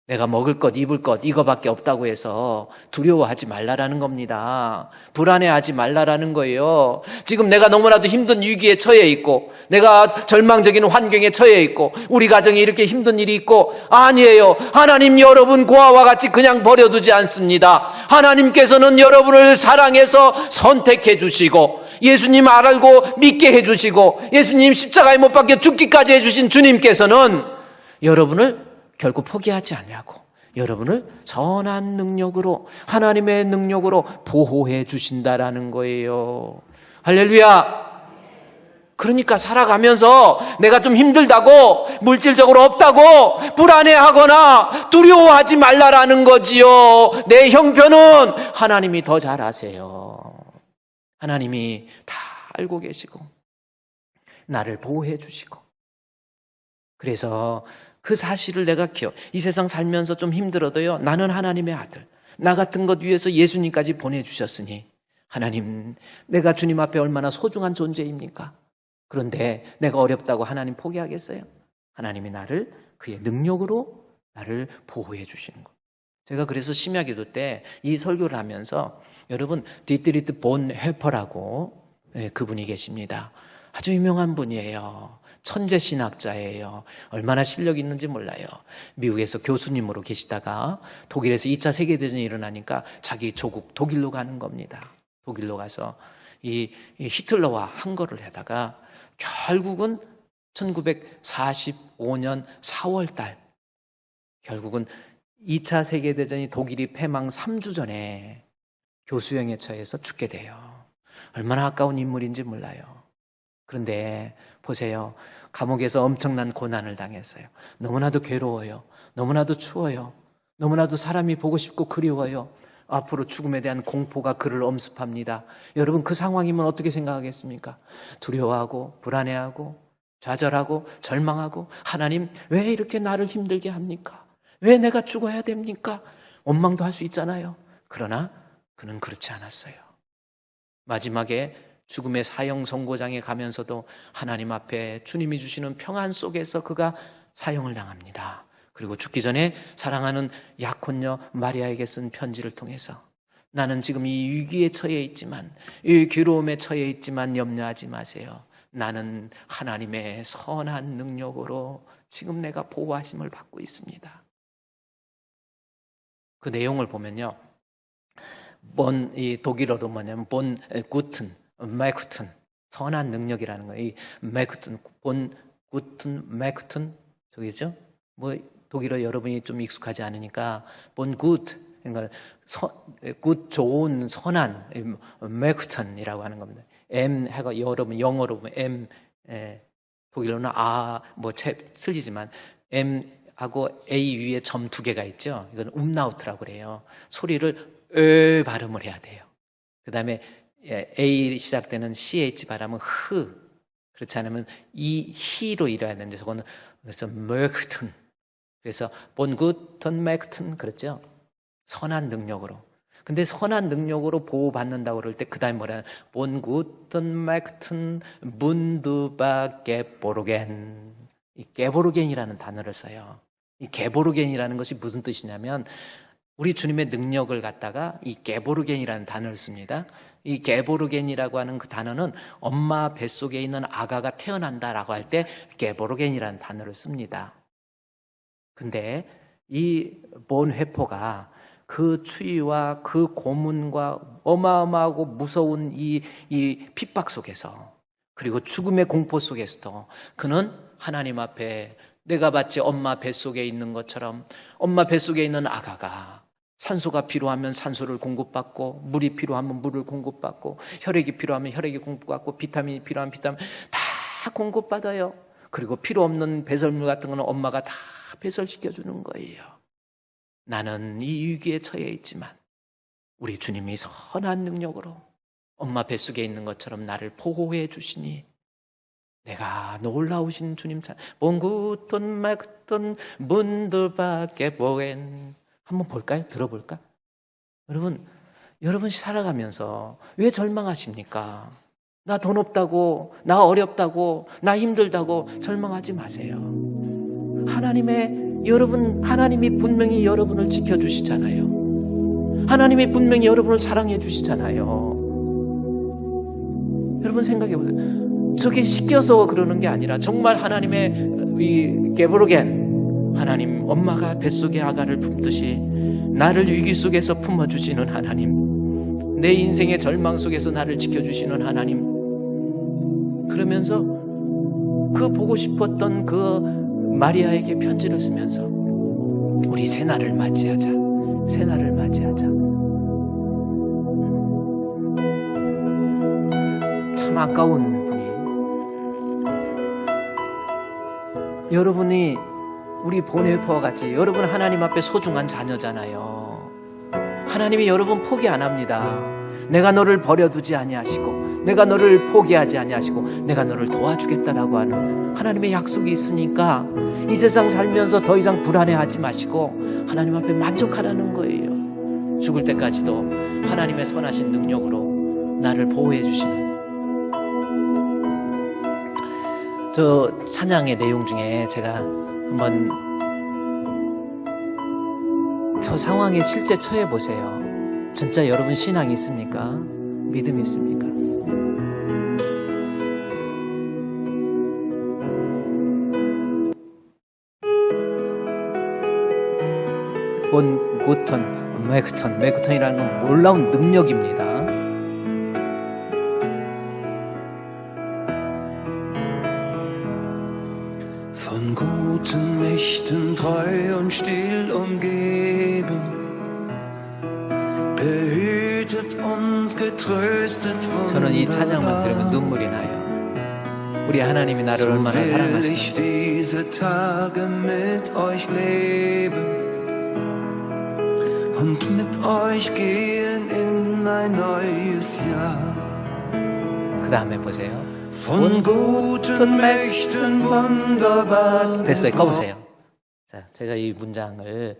내가 먹을 것, 입을 것 이거밖에 없다고 해서 두려워하지 말라라는 겁니다. 불안해하지 말라라는 거예요. 지금 내가 너무나도 힘든 위기에 처해 있고 내가 절망적인 환경에 처해 있고 우리 가정에 이렇게 힘든 일이 있고 아니에요. 하나님 여러분 고아와 같이 그냥 버려두지 않습니다. 하나님께서는 여러분을 사랑해서 선택해 주시고 예수님 알고 믿게 해 주시고 예수님 십자가에 못 박혀 죽기까지 해주신 주님께서는 여러분을 결코 포기하지 않냐고 여러분을 선한 능력으로 하나님의 능력으로 보호해 주신다라는 거예요. 할렐루야. 그러니까 살아가면서 내가 좀 힘들다고 물질적으로 없다고 불안해하거나 두려워하지 말라라는 거지요. 내 형편은 하나님이 더 잘 아세요. 하나님이 다 알고 계시고 나를 보호해 주시고 그래서 그 사실을 내가 이 세상 살면서 좀 힘들어도요. 나는 하나님의 아들. 나 같은 것 위해서 예수님까지 보내주셨으니 하나님, 내가 주님 앞에 얼마나 소중한 존재입니까? 그런데 내가 어렵다고 하나님 포기하겠어요? 하나님이 나를 그의 능력으로 나를 보호해 주시는 것. 제가 그래서 심야기도 때 이 설교를 하면서 여러분 디트리트 본 헤퍼라고 그분이 계십니다. 아주 유명한 분이에요. 천재 신학자예요. 얼마나 실력이 있는지 몰라요. 미국에서 교수님으로 계시다가 독일에서 2차 세계대전이 일어나니까 자기 조국 독일로 가는 겁니다. 독일로 가서 이 히틀러와 항거를 하다가 결국은 1945년 4월 달, 결국은 2차 세계대전이 독일이 패망 3주 전에 교수형에 처해서 죽게 돼요. 얼마나 아까운 인물인지 몰라요. 그런데 보세요. 감옥에서 엄청난 고난을 당했어요. 너무나도 괴로워요. 너무나도 추워요. 너무나도 사람이 보고 싶고 그리워요. 앞으로 죽음에 대한 공포가 그를 엄습합니다. 여러분, 그 상황이면 어떻게 생각하겠습니까? 두려워하고 불안해하고 좌절하고 절망하고, 하나님 왜 이렇게 나를 힘들게 합니까? 왜 내가 죽어야 됩니까? 원망도 할 수 있잖아요. 그러나 그는 그렇지 않았어요. 마지막에 죽음의 사형 선고장에 가면서도 하나님 앞에 주님이 주시는 평안 속에서 그가 사형을 당합니다. 그리고 죽기 전에 사랑하는 약혼녀 마리아에게 쓴 편지를 통해서, 나는 지금 이 위기에 처해 있지만, 이 괴로움에 처해 있지만 염려하지 마세요. 나는 하나님의 선한 능력으로 지금 내가 보호하심을 받고 있습니다. 그 내용을 보면요, 이 독일어로 뭐냐면 본 구튼, 메쿠튼, 선한 능력이라는 거예요. 이 메쿠튼, 본 구튼, 메쿠튼, 저기죠? 뭐 독일어 여러분이 좀 익숙하지 않으니까 본 굿, 그러니까 굿, 좋은, 선한, 메쿠튼이라고 하는 겁니다. M 해가 여러분 영어로 보면 M, 독일어는 틀리지만 M하고 A 위에 점 2개가 있죠. 이건 umlaut라고 그래요. 소리를 으 발음을 해야 돼요. 그 다음에 A 시작되는 CH 발음은 흐. 그렇지 않으면 이 히로 이뤄야 되는데, 저거는 그래서 möchten. 그래서 본 구튼 맥튼, 그렇죠? 선한 능력으로. 근데 선한 능력으로 보호받는다고 그럴 때 그 다음에 뭐라, 본 구튼 맥튼 문두바 게보르겐. 이 게보르겐이라는 단어를 써요. 이 게보르겐이라는 것이 무슨 뜻이냐면, 우리 주님의 능력을 갖다가 이 게보르겐이라는 단어를 씁니다. 이 게보르겐이라고 하는 그 단어는 엄마 뱃속에 있는 아가가 태어난다라고 할 때 게보르겐이라는 단어를 씁니다. 근데 이 본회포가 그 추위와 그 고문과 어마어마하고 무서운 이 핍박 속에서, 그리고 죽음의 공포 속에서도 그는 하나님 앞에 내가 마치 엄마 뱃속에 있는 것처럼, 엄마 뱃속에 있는 아가가 산소가 필요하면 산소를 공급받고, 물이 필요하면 물을 공급받고, 혈액이 필요하면 혈액이 공급받고, 비타민이 필요하면 비타민 다 공급받아요. 그리고 필요 없는 배설물 같은 거는 엄마가 다 배설시켜주는 거예요. 나는 이 위기에 처해 있지만 우리 주님이 선한 능력으로 엄마 뱃속에 있는 것처럼 나를 보호해 주시니, 내가 놀라우신 주님 찬 봉구톤 막톤 문들밖에 보엔. 한번 볼까요? 들어볼까? 여러분 살아가면서 왜 절망하십니까? 나 돈 없다고, 나 어렵다고, 나 힘들다고 절망하지 마세요. 하나님이 분명히 여러분을 지켜주시잖아요. 하나님이 분명히 여러분을 사랑해 주시잖아요. 여러분 생각해 보세요. 저게 시켜서 그러는 게 아니라 정말 하나님의 이 게보르겐, 하나님 엄마가 뱃속에 아가를 품듯이 나를 위기 속에서 품어주시는 하나님, 내 인생의 절망 속에서 나를 지켜주시는 하나님. 그러면서 그 보고 싶었던 그 마리아에게 편지를 쓰면서 우리 새날을 맞이하자, 새날을 맞이하자. 참 아까운 분이, 여러분이 우리 본회포와 같이 여러분 하나님 앞에 소중한 자녀잖아요. 하나님이 여러분 포기 안 합니다. 내가 너를 버려두지 아니하시고, 내가 너를 포기하지 아니하시고, 내가 너를 도와주겠다라고 하는 하나님의 약속이 있으니까 이 세상 살면서 더 이상 불안해하지 마시고 하나님 앞에 만족하라는 거예요. 죽을 때까지도 하나님의 선하신 능력으로 나를 보호해 주시는. 저 찬양의 내용 중에 제가 한번 저 상황에 실제 처해 보세요. 진짜 여러분 신앙이 있습니까? 믿음이 있습니까? 본 구턴, 맥턴이라는 놀라운 능력입니다. still umgeben, behütet und getröstet 저는 이 찬양만 wunderbar. 들으면 눈물이 나요. 우리 하나님이 나를 So 얼마나 will ich 사랑하시는지. diese Tage mit euch leben und mit euch gehen in ein neues Jahr. 그 다음에 보세요. Von guten Mächten wunderbar. 됐어요. 꺼보세요. 자, 제가 이 문장을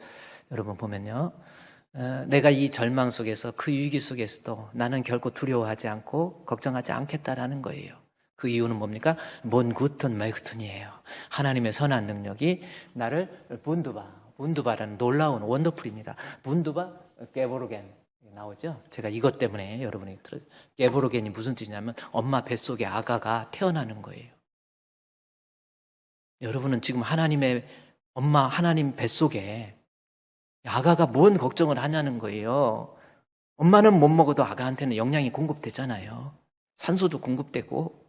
여러분 보면요. 내가 이 절망 속에서 그 위기 속에서도 나는 결코 두려워하지 않고 걱정하지 않겠다라는 거예요. 그 이유는 뭡니까? 몬 구튼 메이크튼이에요. 하나님의 선한 능력이 나를 문두바라는 놀라운 원더풀입니다. 문두바 게보르겐 나오죠? 제가 이것 때문에 여러분에게 게보르겐이 무슨 뜻이냐면 엄마 뱃속에 아가가 태어나는 거예요. 여러분은 지금 하나님의 엄마 하나님 뱃속에 아가가 뭔 걱정을 하냐는 거예요. 엄마는 못 먹어도 아가한테는 영양이 공급되잖아요. 산소도 공급되고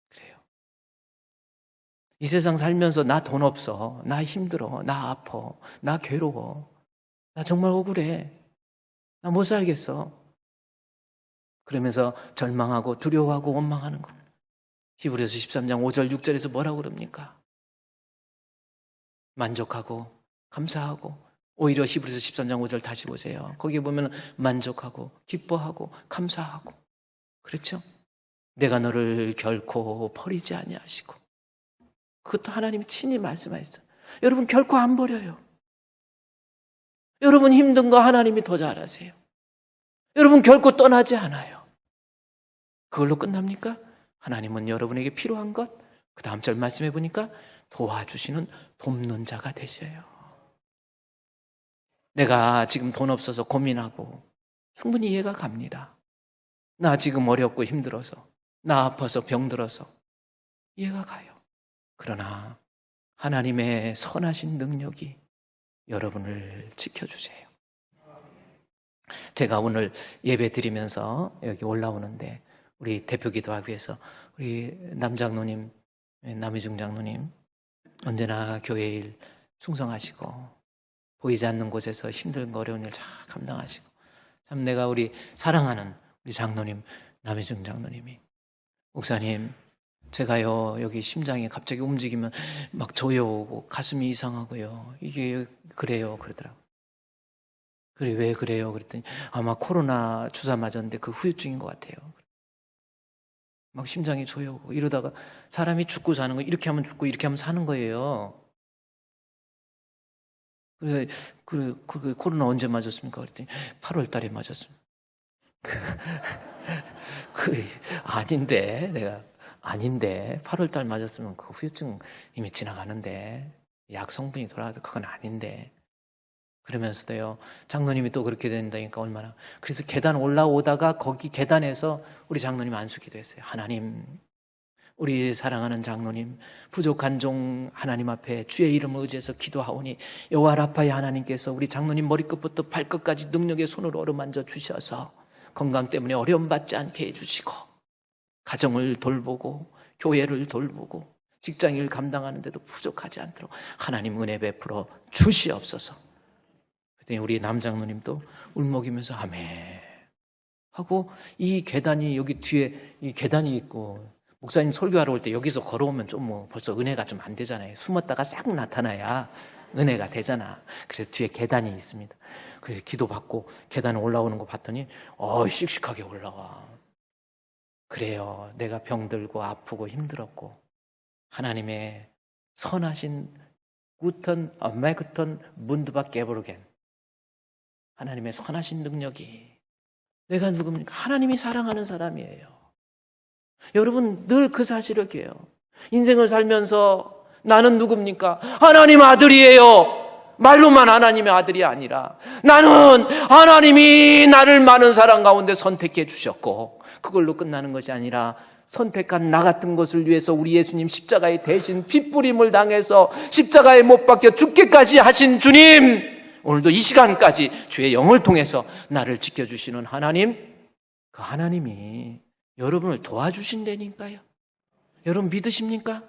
그래요. 이 세상 살면서 나 돈 없어, 나 힘들어, 나 아파, 나 괴로워, 나 정말 억울해, 나 못 살겠어. 그러면서 절망하고 두려워하고 원망하는 거. 히브리서 13장 5절 6절에서 뭐라고 그럽니까? 만족하고 감사하고. 오히려 히브리서 13장 5절 다시 보세요. 거기에 보면 만족하고 기뻐하고 감사하고. 그렇죠? 내가 너를 결코 버리지 아니하시고. 그것도 하나님이 친히 말씀하셨어요. 여러분 결코 안 버려요. 여러분 힘든 거 하나님이 더 잘 아세요. 여러분 결코 떠나지 않아요. 그걸로 끝납니까? 하나님은 여러분에게 필요한 것, 그 다음 절 말씀해 보니까 도와주시는 돕는 자가 되셔요. 내가 지금 돈 없어서 고민하고 충분히 이해가 갑니다. 나 지금 어렵고 힘들어서, 나 아파서 병들어서 이해가 가요. 그러나 하나님의 선하신 능력이 여러분을 지켜주세요. 제가 오늘 예배 드리면서 여기 올라오는데 우리 대표 기도하기 위해서 우리 남장로님, 남희중 장로님 언제나 교회 일 충성하시고 보이지 않는 곳에서 힘든 거 어려운 일 잘 감당하시고 참 내가 우리 사랑하는 우리 장로님 남희중 장로님이 목사님 제가요 여기 심장이 갑자기 움직이면 막 조여오고 가슴이 이상하고요 이게 그래요 그러더라고요. 그래 왜 그래요 그랬더니 아마 코로나 주사 맞았는데 그 후유증인 것 같아요. 막 심장이 조여오고 이러다가 사람이 죽고 사는 거 이렇게 하면 죽고 이렇게 하면 사는 거예요. 그래 코로나 언제 맞았습니까? 그랬더니 8월 달에 맞았습니다. 아닌데 8월 달 맞았으면 그 후유증 이미 지나가는데 약 성분이 돌아가도 그건 아닌데 그러면서도요 장로님이 또 그렇게 된다니까 얼마나. 그래서 계단 올라오다가 거기 계단에서 우리 장로님 안수기도 했어요. 하나님 우리 사랑하는 장로님 부족한 종 하나님 앞에 주의 이름을 의지해서 기도하오니 여호와 라파의 하나님께서 우리 장로님 머리끝부터 발끝까지 능력의 손으로 어루만져 주셔서 건강 때문에 어려움 받지 않게 해주시고 가정을 돌보고 교회를 돌보고 직장일 감당하는데도 부족하지 않도록 하나님 은혜 베풀어 주시옵소서. 그랬더니 우리 남장로님도 울먹이면서 아멘 하고 이 계단이 여기 뒤에 이 계단이 있고 목사님 설교하러 올 때 여기서 걸어오면 좀 뭐 벌써 은혜가 좀 안 되잖아요. 숨었다가 싹 나타나야 은혜가 되잖아. 그래서 뒤에 계단이 있습니다. 그래서 기도받고 계단 올라오는 거 봤더니 씩씩하게 올라와. 그래요. 내가 병들고 아프고 힘들었고 하나님의 선하신 구턴, 메그턴, 문두바 게보르겐 하나님의 선하신 능력이 내가 누굽니까? 하나님이 사랑하는 사람이에요. 여러분 늘 그 사실을 깨요. 인생을 살면서 나는 누굽니까? 하나님 아들이에요. 말로만 하나님의 아들이 아니라 나는 하나님이 나를 많은 사람 가운데 선택해 주셨고 그걸로 끝나는 것이 아니라 선택한 나 같은 것을 위해서 우리 예수님 십자가에 대신 핏부림을 당해서 십자가에 못 박혀 죽기까지 하신 주님, 오늘도 이 시간까지 주의 영을 통해서 나를 지켜주시는 하나님, 그 하나님이 여러분을 도와주신다니까요. 여러분 믿으십니까?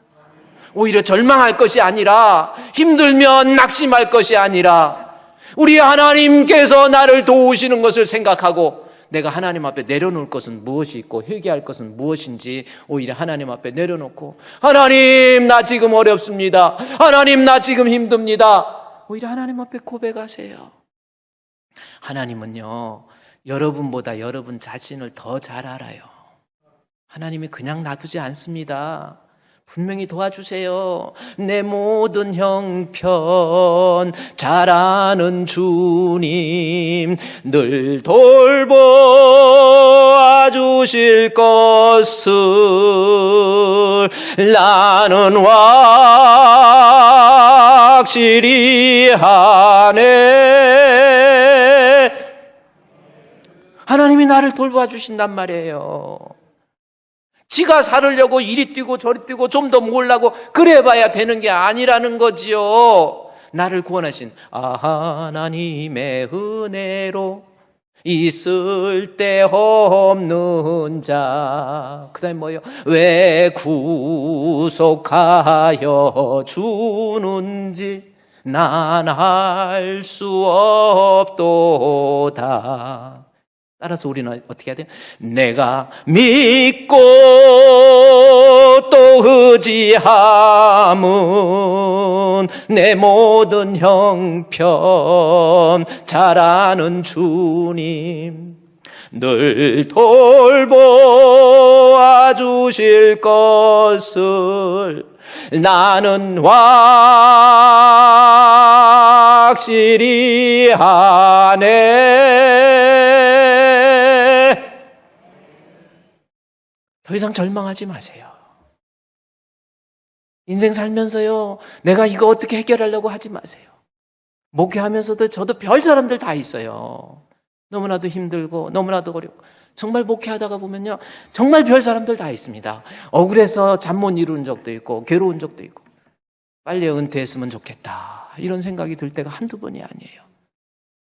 오히려 절망할 것이 아니라, 힘들면 낙심할 것이 아니라, 우리 하나님께서 나를 도우시는 것을 생각하고 내가 하나님 앞에 내려놓을 것은 무엇이 있고 회개할 것은 무엇인지 오히려 하나님 앞에 내려놓고, 하나님 나 지금 어렵습니다, 하나님 나 지금 힘듭니다, 오히려 하나님 앞에 고백하세요. 하나님은요, 여러분보다 여러분 자신을 더 잘 알아요. 하나님이 그냥 놔두지 않습니다. 분명히 도와주세요. 내 모든 형편 잘 아는 주님, 늘 돌보아 주실 것을 나는 확실히 하네. 하나님이 나를 돌보아 주신단 말이에요. 지가 살으려고 이리 뛰고 저리 뛰고 좀 더 모으려고 그래봐야 되는 게 아니라는 거지요. 나를 구원하신 하나님의 은혜로 있을 데 없는 자, 그 다음에 뭐예요? 왜 구속하여 주는지 난 알 수 없도다. 따라서 우리는 어떻게 해야 돼요? 내가 믿고 또 의지함은 내 모든 형편 잘 아는 주님, 늘 돌보아 주실 것을 나는 확실히 하네. 더 이상 절망하지 마세요. 인생 살면서요, 내가 이거 어떻게 해결하려고 하지 마세요. 목회하면서도 저도 별 사람들 다 있어요. 너무나도 힘들고 너무나도 어렵고, 정말 목회하다가 보면요, 정말 별 사람들 다 있습니다. 억울해서 잠 못 이루는 적도 있고 괴로운 적도 있고, 빨리 은퇴했으면 좋겠다 이런 생각이 들 때가 한두 번이 아니에요.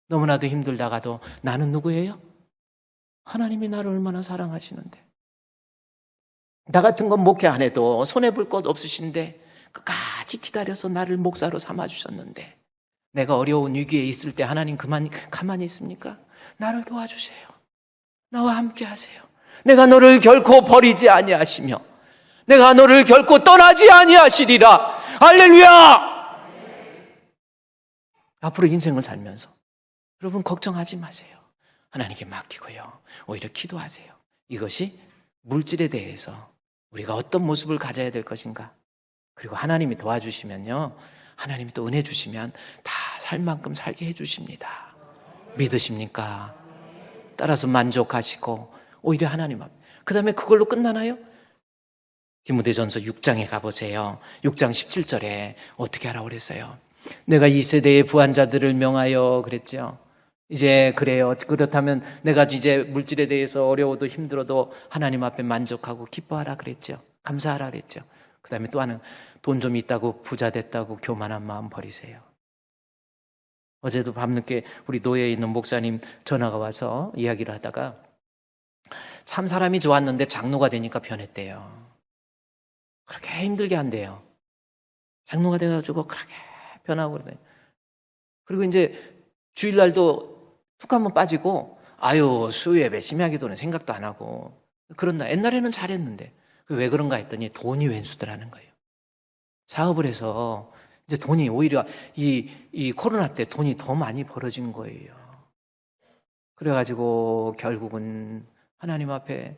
너무나도 힘들다가도 나는 누구예요? 하나님이 나를 얼마나 사랑하시는데, 나 같은 건 목회 안 해도 손해볼 것 없으신데 끝까지 기다려서 나를 목사로 삼아주셨는데, 내가 어려운 위기에 있을 때 하나님 가만히 있습니까? 나를 도와주세요. 나와 함께 하세요. 내가 너를 결코 버리지 아니하시며 내가 너를 결코 떠나지 아니하시리라. 할렐루야! 앞으로 인생을 살면서 여러분 걱정하지 마세요. 하나님께 맡기고요, 오히려 기도하세요. 이것이 물질에 대해서 우리가 어떤 모습을 가져야 될 것인가, 그리고 하나님이 도와주시면요, 하나님이 또 은혜 주시면 다 살 만큼 살게 해주십니다. 믿으십니까? 따라서 만족하시고 오히려 하나님 앞에, 그 다음에 그걸로 끝나나요? 디모데전서 6장에 가보세요. 6장 17절에 어떻게 하라고 그랬어요? 내가 이 세대의 부한자들을 명하여 그랬죠. 이제 그래요. 그렇다면 내가 이제 물질에 대해서 어려워도 힘들어도 하나님 앞에 만족하고 기뻐하라 그랬죠. 감사하라 그랬죠. 그 다음에 또 하나, 돈 좀 있다고 부자 됐다고 교만한 마음 버리세요. 어제도 밤늦게 우리 노예에 있는 목사님 전화가 와서 이야기를 하다가 참 사람이 좋았는데 장로가 되니까 변했대요. 그렇게 힘들게 한대요. 장로가 돼가지고 그렇게 변하고 그러네. 그리고 이제 주일날도 툭 한번 빠지고, 아유, 수요예배 심야기도는 생각도 안 하고, 그런 날, 옛날에는 잘했는데, 왜 그런가 했더니 돈이 왼수더라는 거예요. 사업을 해서 이제 돈이 오히려 이 코로나 때 돈이 더 많이 벌어진 거예요. 그래가지고 결국은 하나님 앞에,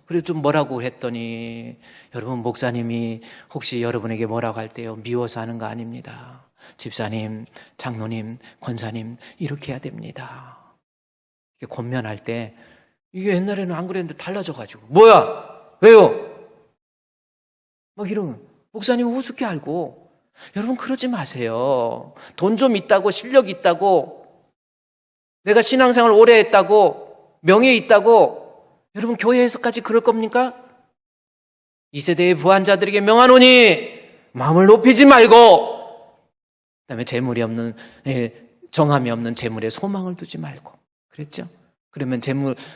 그래 좀 뭐라고 했더니, 여러분 목사님이 혹시 여러분에게 뭐라고 할 때요, 미워서 하는 거 아닙니다. 집사님, 장로님, 권사님 이렇게 해야 됩니다. 이렇게 권면할 때, 이게 옛날에는 안 그랬는데 달라져가지고, 뭐야? 왜요? 막 이러면 목사님 우습게 알고. 여러분 그러지 마세요. 돈 좀 있다고, 실력 있다고, 내가 신앙생활 오래 했다고, 명예 있다고 여러분 교회에서까지 그럴 겁니까? 이 세대의 부한자들에게 명하노니 마음을 높이지 말고, 그다음에 재물이 없는, 정함이 없는 재물에 소망을 두지 말고 그랬죠? 그러면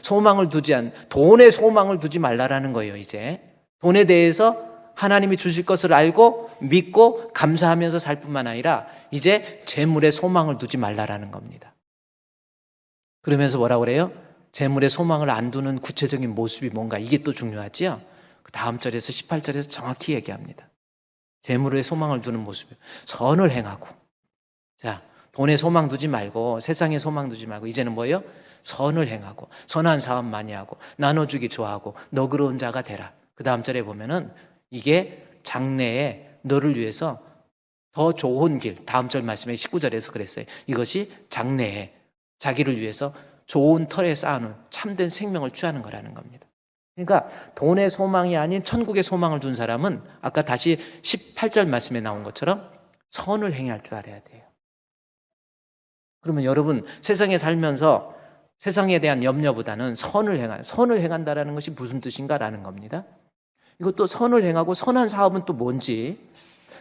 소망을 두지 돈에 소망을 두지 말라라는 거예요. 이제 돈에 대해서 하나님이 주실 것을 알고 믿고 감사하면서 살 뿐만 아니라 이제 재물에 소망을 두지 말라라는 겁니다. 그러면서 뭐라고 그래요? 재물에 소망을 안 두는 구체적인 모습이 뭔가, 이게 또 중요하지요. 그 다음 절에서 18절에서 정확히 얘기합니다. 재물에 소망을 두는 모습, 선을 행하고. 자, 돈에 소망 두지 말고, 세상에 소망 두지 말고, 이제는 뭐예요? 선을 행하고, 선한 사업 많이 하고, 나눠주기 좋아하고, 너그러운 자가 되라. 그 다음 절에 보면은 이게 장래에 너를 위해서 더 좋은 길, 다음 절 말씀에 19절에서 그랬어요. 이것이 장래에 자기를 위해서 좋은 털에 쌓아놓은 참된 생명을 취하는 거라는 겁니다. 그러니까 돈의 소망이 아닌 천국의 소망을 둔 사람은 아까 다시 18절 말씀에 나온 것처럼 선을 행할 줄 알아야 돼요. 그러면 여러분 세상에 살면서 세상에 대한 염려보다는 선을 행한다라는 것이 무슨 뜻인가라는 겁니다. 이것도 선을 행하고 선한 사업은 또 뭔지.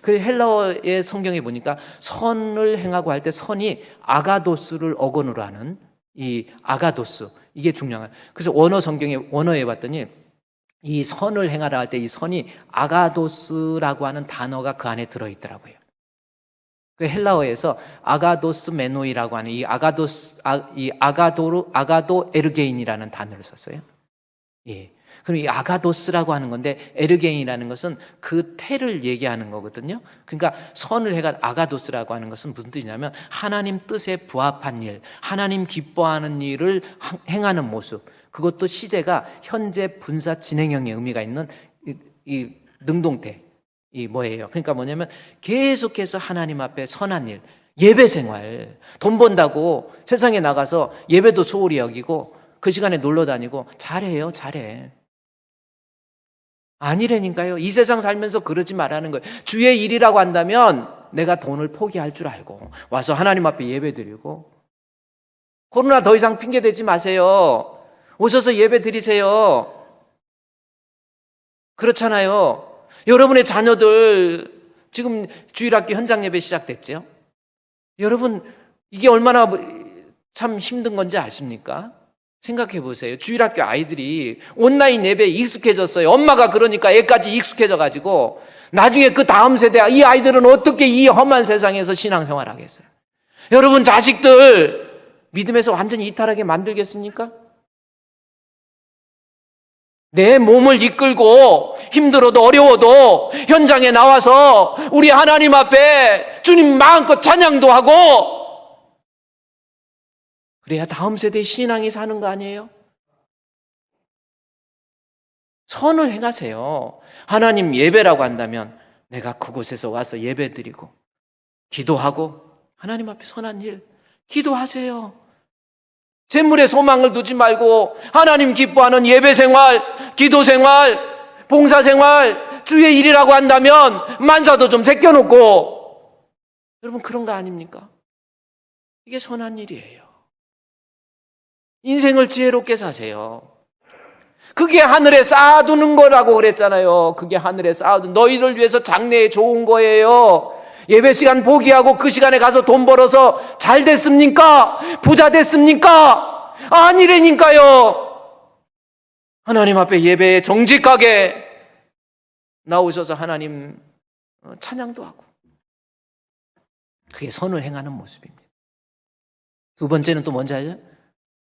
그래서 헬라어의 성경에 보니까 선을 행하고 할 때 선이 아가도스를 어건으로 하는 이 아가도스, 이게 중요한 거예요. 그래서 원어에 봤더니 이 선을 행하라 할 때 이 선이 아가도스라고 하는 단어가 그 안에 들어있더라고요. 그 헬라어에서 아가도스 메노이라고 하는 이 아가도 에르게인이라는 단어를 썼어요. 예. 그럼 이 아가도스라고 하는 건데 에르게인이라는 것은 그 태를 얘기하는 거거든요. 그러니까 선을 해가 아가도스라고 하는 것은 무슨 뜻이냐면 하나님 뜻에 부합한 일, 하나님 기뻐하는 일을 행하는 모습. 그것도 시제가 현재 분사 진행형의 의미가 있는 이 능동태. 이 뭐예요? 그러니까 뭐냐면 계속해서 하나님 앞에 선한 일, 예배 생활, 돈 번다고 세상에 나가서 예배도 소홀히 여기고 그 시간에 놀러 다니고 잘해요, 잘해. 아니라니까요. 이 세상 살면서 그러지 말라는 거예요. 주의 일이라고 한다면 내가 돈을 포기할 줄 알고 와서 하나님 앞에 예배 드리고, 코로나 더 이상 핑계 대지 마세요. 오셔서 예배 드리세요. 그렇잖아요. 여러분의 자녀들 지금 주일학교 현장 예배 시작됐죠? 여러분 이게 얼마나 참 힘든 건지 아십니까? 생각해 보세요. 주일학교 아이들이 온라인 예배에 익숙해졌어요. 엄마가 그러니까 애까지 익숙해져가지고 나중에 그 다음 세대 이 아이들은 어떻게 이 험한 세상에서 신앙생활 하겠어요? 여러분 자식들 믿음에서 완전히 이탈하게 만들겠습니까? 내 몸을 이끌고 힘들어도 어려워도 현장에 나와서 우리 하나님 앞에 주님 마음껏 찬양도 하고, 그래야 다음 세대의 신앙이 사는 거 아니에요? 선을 행하세요. 하나님 예배라고 한다면 내가 그곳에서 와서 예배 드리고 기도하고 하나님 앞에 선한 일 기도하세요. 재물에 소망을 두지 말고 하나님 기뻐하는 예배 생활, 기도 생활, 봉사 생활, 주의 일이라고 한다면 만사도 좀 제껴놓고, 여러분 그런 거 아닙니까? 이게 선한 일이에요. 인생을 지혜롭게 사세요. 그게 하늘에 쌓아두는 거라고 그랬잖아요. 그게 하늘에 쌓아둔 너희를 위해서 장래에 좋은 거예요. 예배 시간 포기하고 그 시간에 가서 돈 벌어서 잘 됐습니까? 부자 됐습니까? 아니라니까요. 하나님 앞에 예배에 정직하게 나오셔서 하나님 찬양도 하고, 그게 선을 행하는 모습입니다. 두 번째는 또 뭔지 알죠?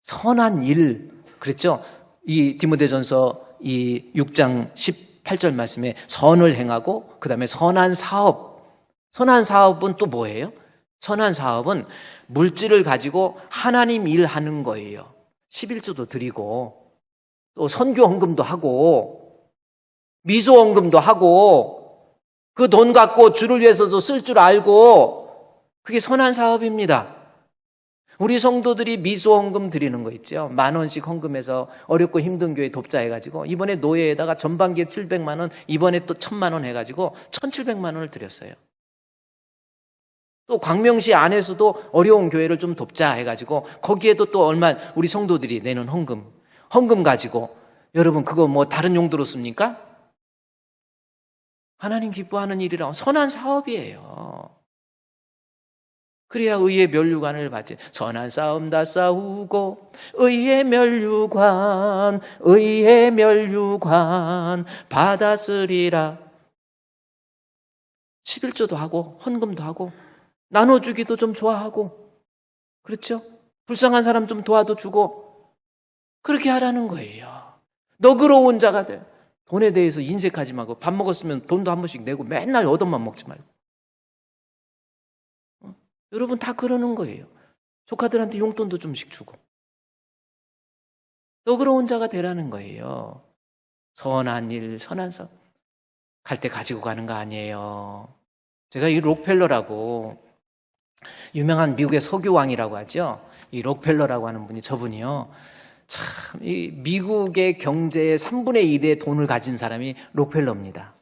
선한 일. 그랬죠? 이 디모데전서 이 6장 18절 말씀에 선을 행하고 그 다음에 선한 사업. 선한 사업은 또 뭐예요? 선한 사업은 물질을 가지고 하나님 일하는 거예요. 11조도 드리고 또 선교 헌금도 하고 미소 헌금도 하고 그 돈 갖고 주를 위해서도 쓸 줄 알고, 그게 선한 사업입니다. 우리 성도들이 미소 헌금 드리는 거 있죠. 10,000원씩 헌금해서 어렵고 힘든 교회 돕자 해가지고 이번에 노예에다가 전반기에 700만 원, 이번에 또 1,000만 원 해가지고 1,700만 원을 드렸어요. 또 광명시 안에서도 어려운 교회를 좀 돕자 해가지고 거기에도 또 얼마 우리 성도들이 내는 헌금 가지고, 여러분 그거 뭐 다른 용도로 씁니까? 하나님 기뻐하는 일이라고 선한 사업이에요. 그래야 의의 면류관을 받지. 선한 싸움 다 싸우고 의의 면류관 받았으리라. 11조도 하고 헌금도 하고 나눠주기도 좀 좋아하고, 그렇죠? 불쌍한 사람 좀 도와도 주고, 그렇게 하라는 거예요. 너그러운 자가 돼. 돈에 대해서 인색하지 말고, 밥 먹었으면 돈도 한 번씩 내고 맨날 얻어만 먹지 말고. 여러분 다 그러는 거예요. 조카들한테 용돈도 좀씩 주고. 너그러운 자가 되라는 거예요. 선한 일, 선한 사 갈 때 가지고 가는 거 아니에요. 제가 이 록펠러라고, 유명한 미국의 석유왕이라고 하죠. 이 록펠러라고 하는 분이, 저분이요, 참, 이 미국의 경제의 3분의 1의 돈을 가진 사람이 록펠러입니다.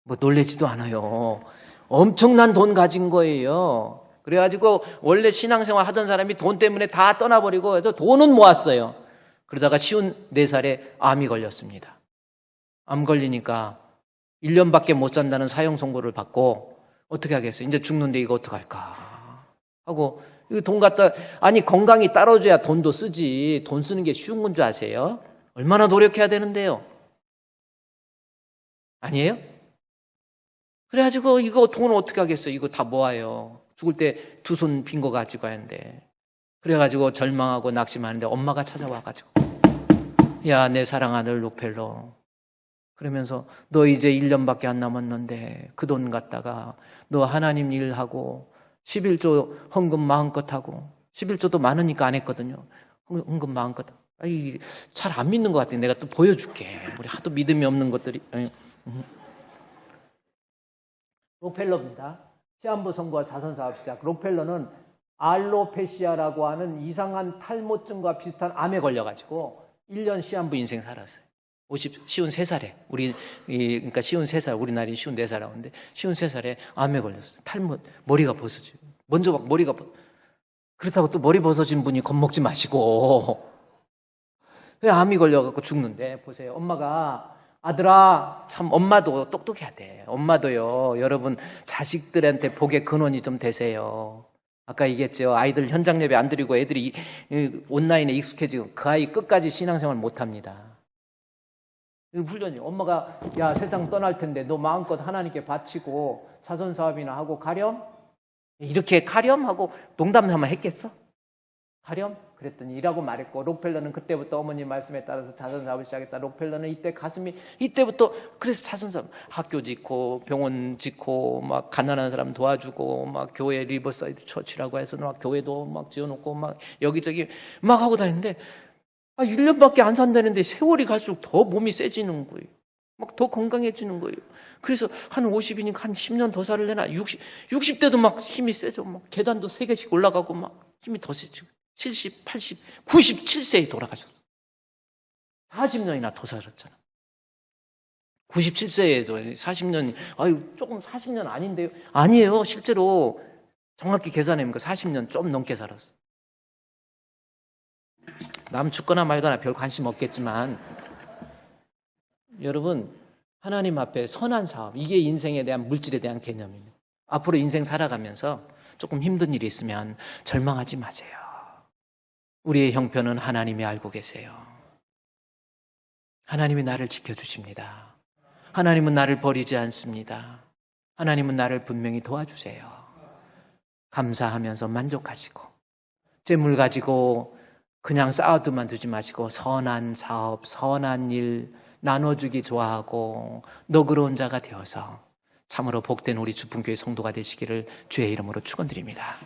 뭐 놀래지도 않아요. 엄청난 돈 가진 거예요. 그래가지고 원래 신앙생활 하던 사람이 돈 때문에 다 떠나버리고 해도 돈은 모았어요. 그러다가 쉬운 4살에 암이 걸렸습니다. 암 걸리니까 1년밖에 못 산다는 사형 선고를 받고 어떻게 하겠어요? 이제 죽는데 이거 어떡할까 하고, 이거 돈 갖다, 아니 건강이 따라줘야 돈도 쓰지, 돈 쓰는 게 쉬운 건 줄 아세요? 얼마나 노력해야 되는데요? 아니에요? 그래가지고 이거 돈 어떻게 하겠어요? 이거 다 모아요. 죽을 때 2손 빈 거 가지고 하는데. 그래가지고 절망하고 낙심하는데 엄마가 찾아와가지고, 야, 내 사랑 아들 록펠러, 그러면서 너 이제 1년밖에 안 남았는데 그 돈 갖다가 너 하나님 일하고 11조 헌금 마음껏 하고, 11조도 많으니까 안 했거든요. 헌금 마음껏. 잘 안 믿는 것 같아. 내가 또 보여줄게. 우리 하도 믿음이 없는 것들이. 록펠러입니다. 시한부 선거와 자선사업 시작. 록펠러는 알로페시아라고 하는 이상한 탈모증과 비슷한 암에 걸려가지고 1년 시한부 인생 살았어요. 53살에, 그러니까 53살, 우리 나이 54살 하는데 53살에 암에 걸렸어요. 탈모, 머리가 벗어지고. 먼저 막 머리가 그렇다고 또 머리 벗어진 분이 겁먹지 마시고. 왜 암이 걸려갖고 죽는데, 보세요. 엄마가, 아들아, 참 엄마도 똑똑해야 돼. 엄마도요, 여러분 자식들한테 복의 근원이 좀 되세요. 아까 얘기했죠. 아이들 현장 예배 안 드리고 애들이 온라인에 익숙해지고 그 아이 끝까지 신앙생활 못합니다. 훈련이, 엄마가 야, 세상 떠날 텐데 너 마음껏 하나님께 바치고 자선사업이나 하고 가렴? 이렇게 가렴? 하고 농담 한번 했겠어? 가렴? 그랬더니 이라고 말했고, 록펠러는 그때부터 어머님 말씀에 따라서 자선사업을 시작했다. 록펠러는 이때 가슴이, 이때부터 그래서 자선사업, 학교 짓고 병원 짓고 막 가난한 사람 도와주고 막 교회 리버사이드 처치라고 해서 막 교회도 막 지어놓고 막 여기저기 막 하고 다니는데, 1년밖에 안 산다는데 세월이 갈수록 더 몸이 세지는 거예요. 막 더 건강해지는 거예요. 그래서 한 50이니까 한 10년 더 살려나? 60대도 막 힘이 세져. 막 계단도 3개씩 올라가고 막 힘이 더 세지고. 70, 80, 97세에 돌아가셨어요. 40년이나 더 살았잖아. 97세에도 40년, 조금 40년 아닌데요? 아니에요. 실제로 정확히 계산해보니까 40년 좀 넘게 살았어요. 남 죽거나 말거나 별 관심 없겠지만, 여러분, 하나님 앞에 선한 사업, 이게 인생에 대한 물질에 대한 개념입니다. 앞으로 인생 살아가면서 조금 힘든 일이 있으면 절망하지 마세요. 우리의 형편은 하나님이 알고 계세요. 하나님이 나를 지켜주십니다. 하나님은 나를 버리지 않습니다. 하나님은 나를 분명히 도와주세요. 감사하면서 만족하시고, 재물 가지고 그냥 쌓아두만 두지 마시고 선한 사업, 선한 일 나눠주기 좋아하고 너그러운 자가 되어서 참으로 복된 우리 주품교회 성도가 되시기를 주의 이름으로 축원드립니다.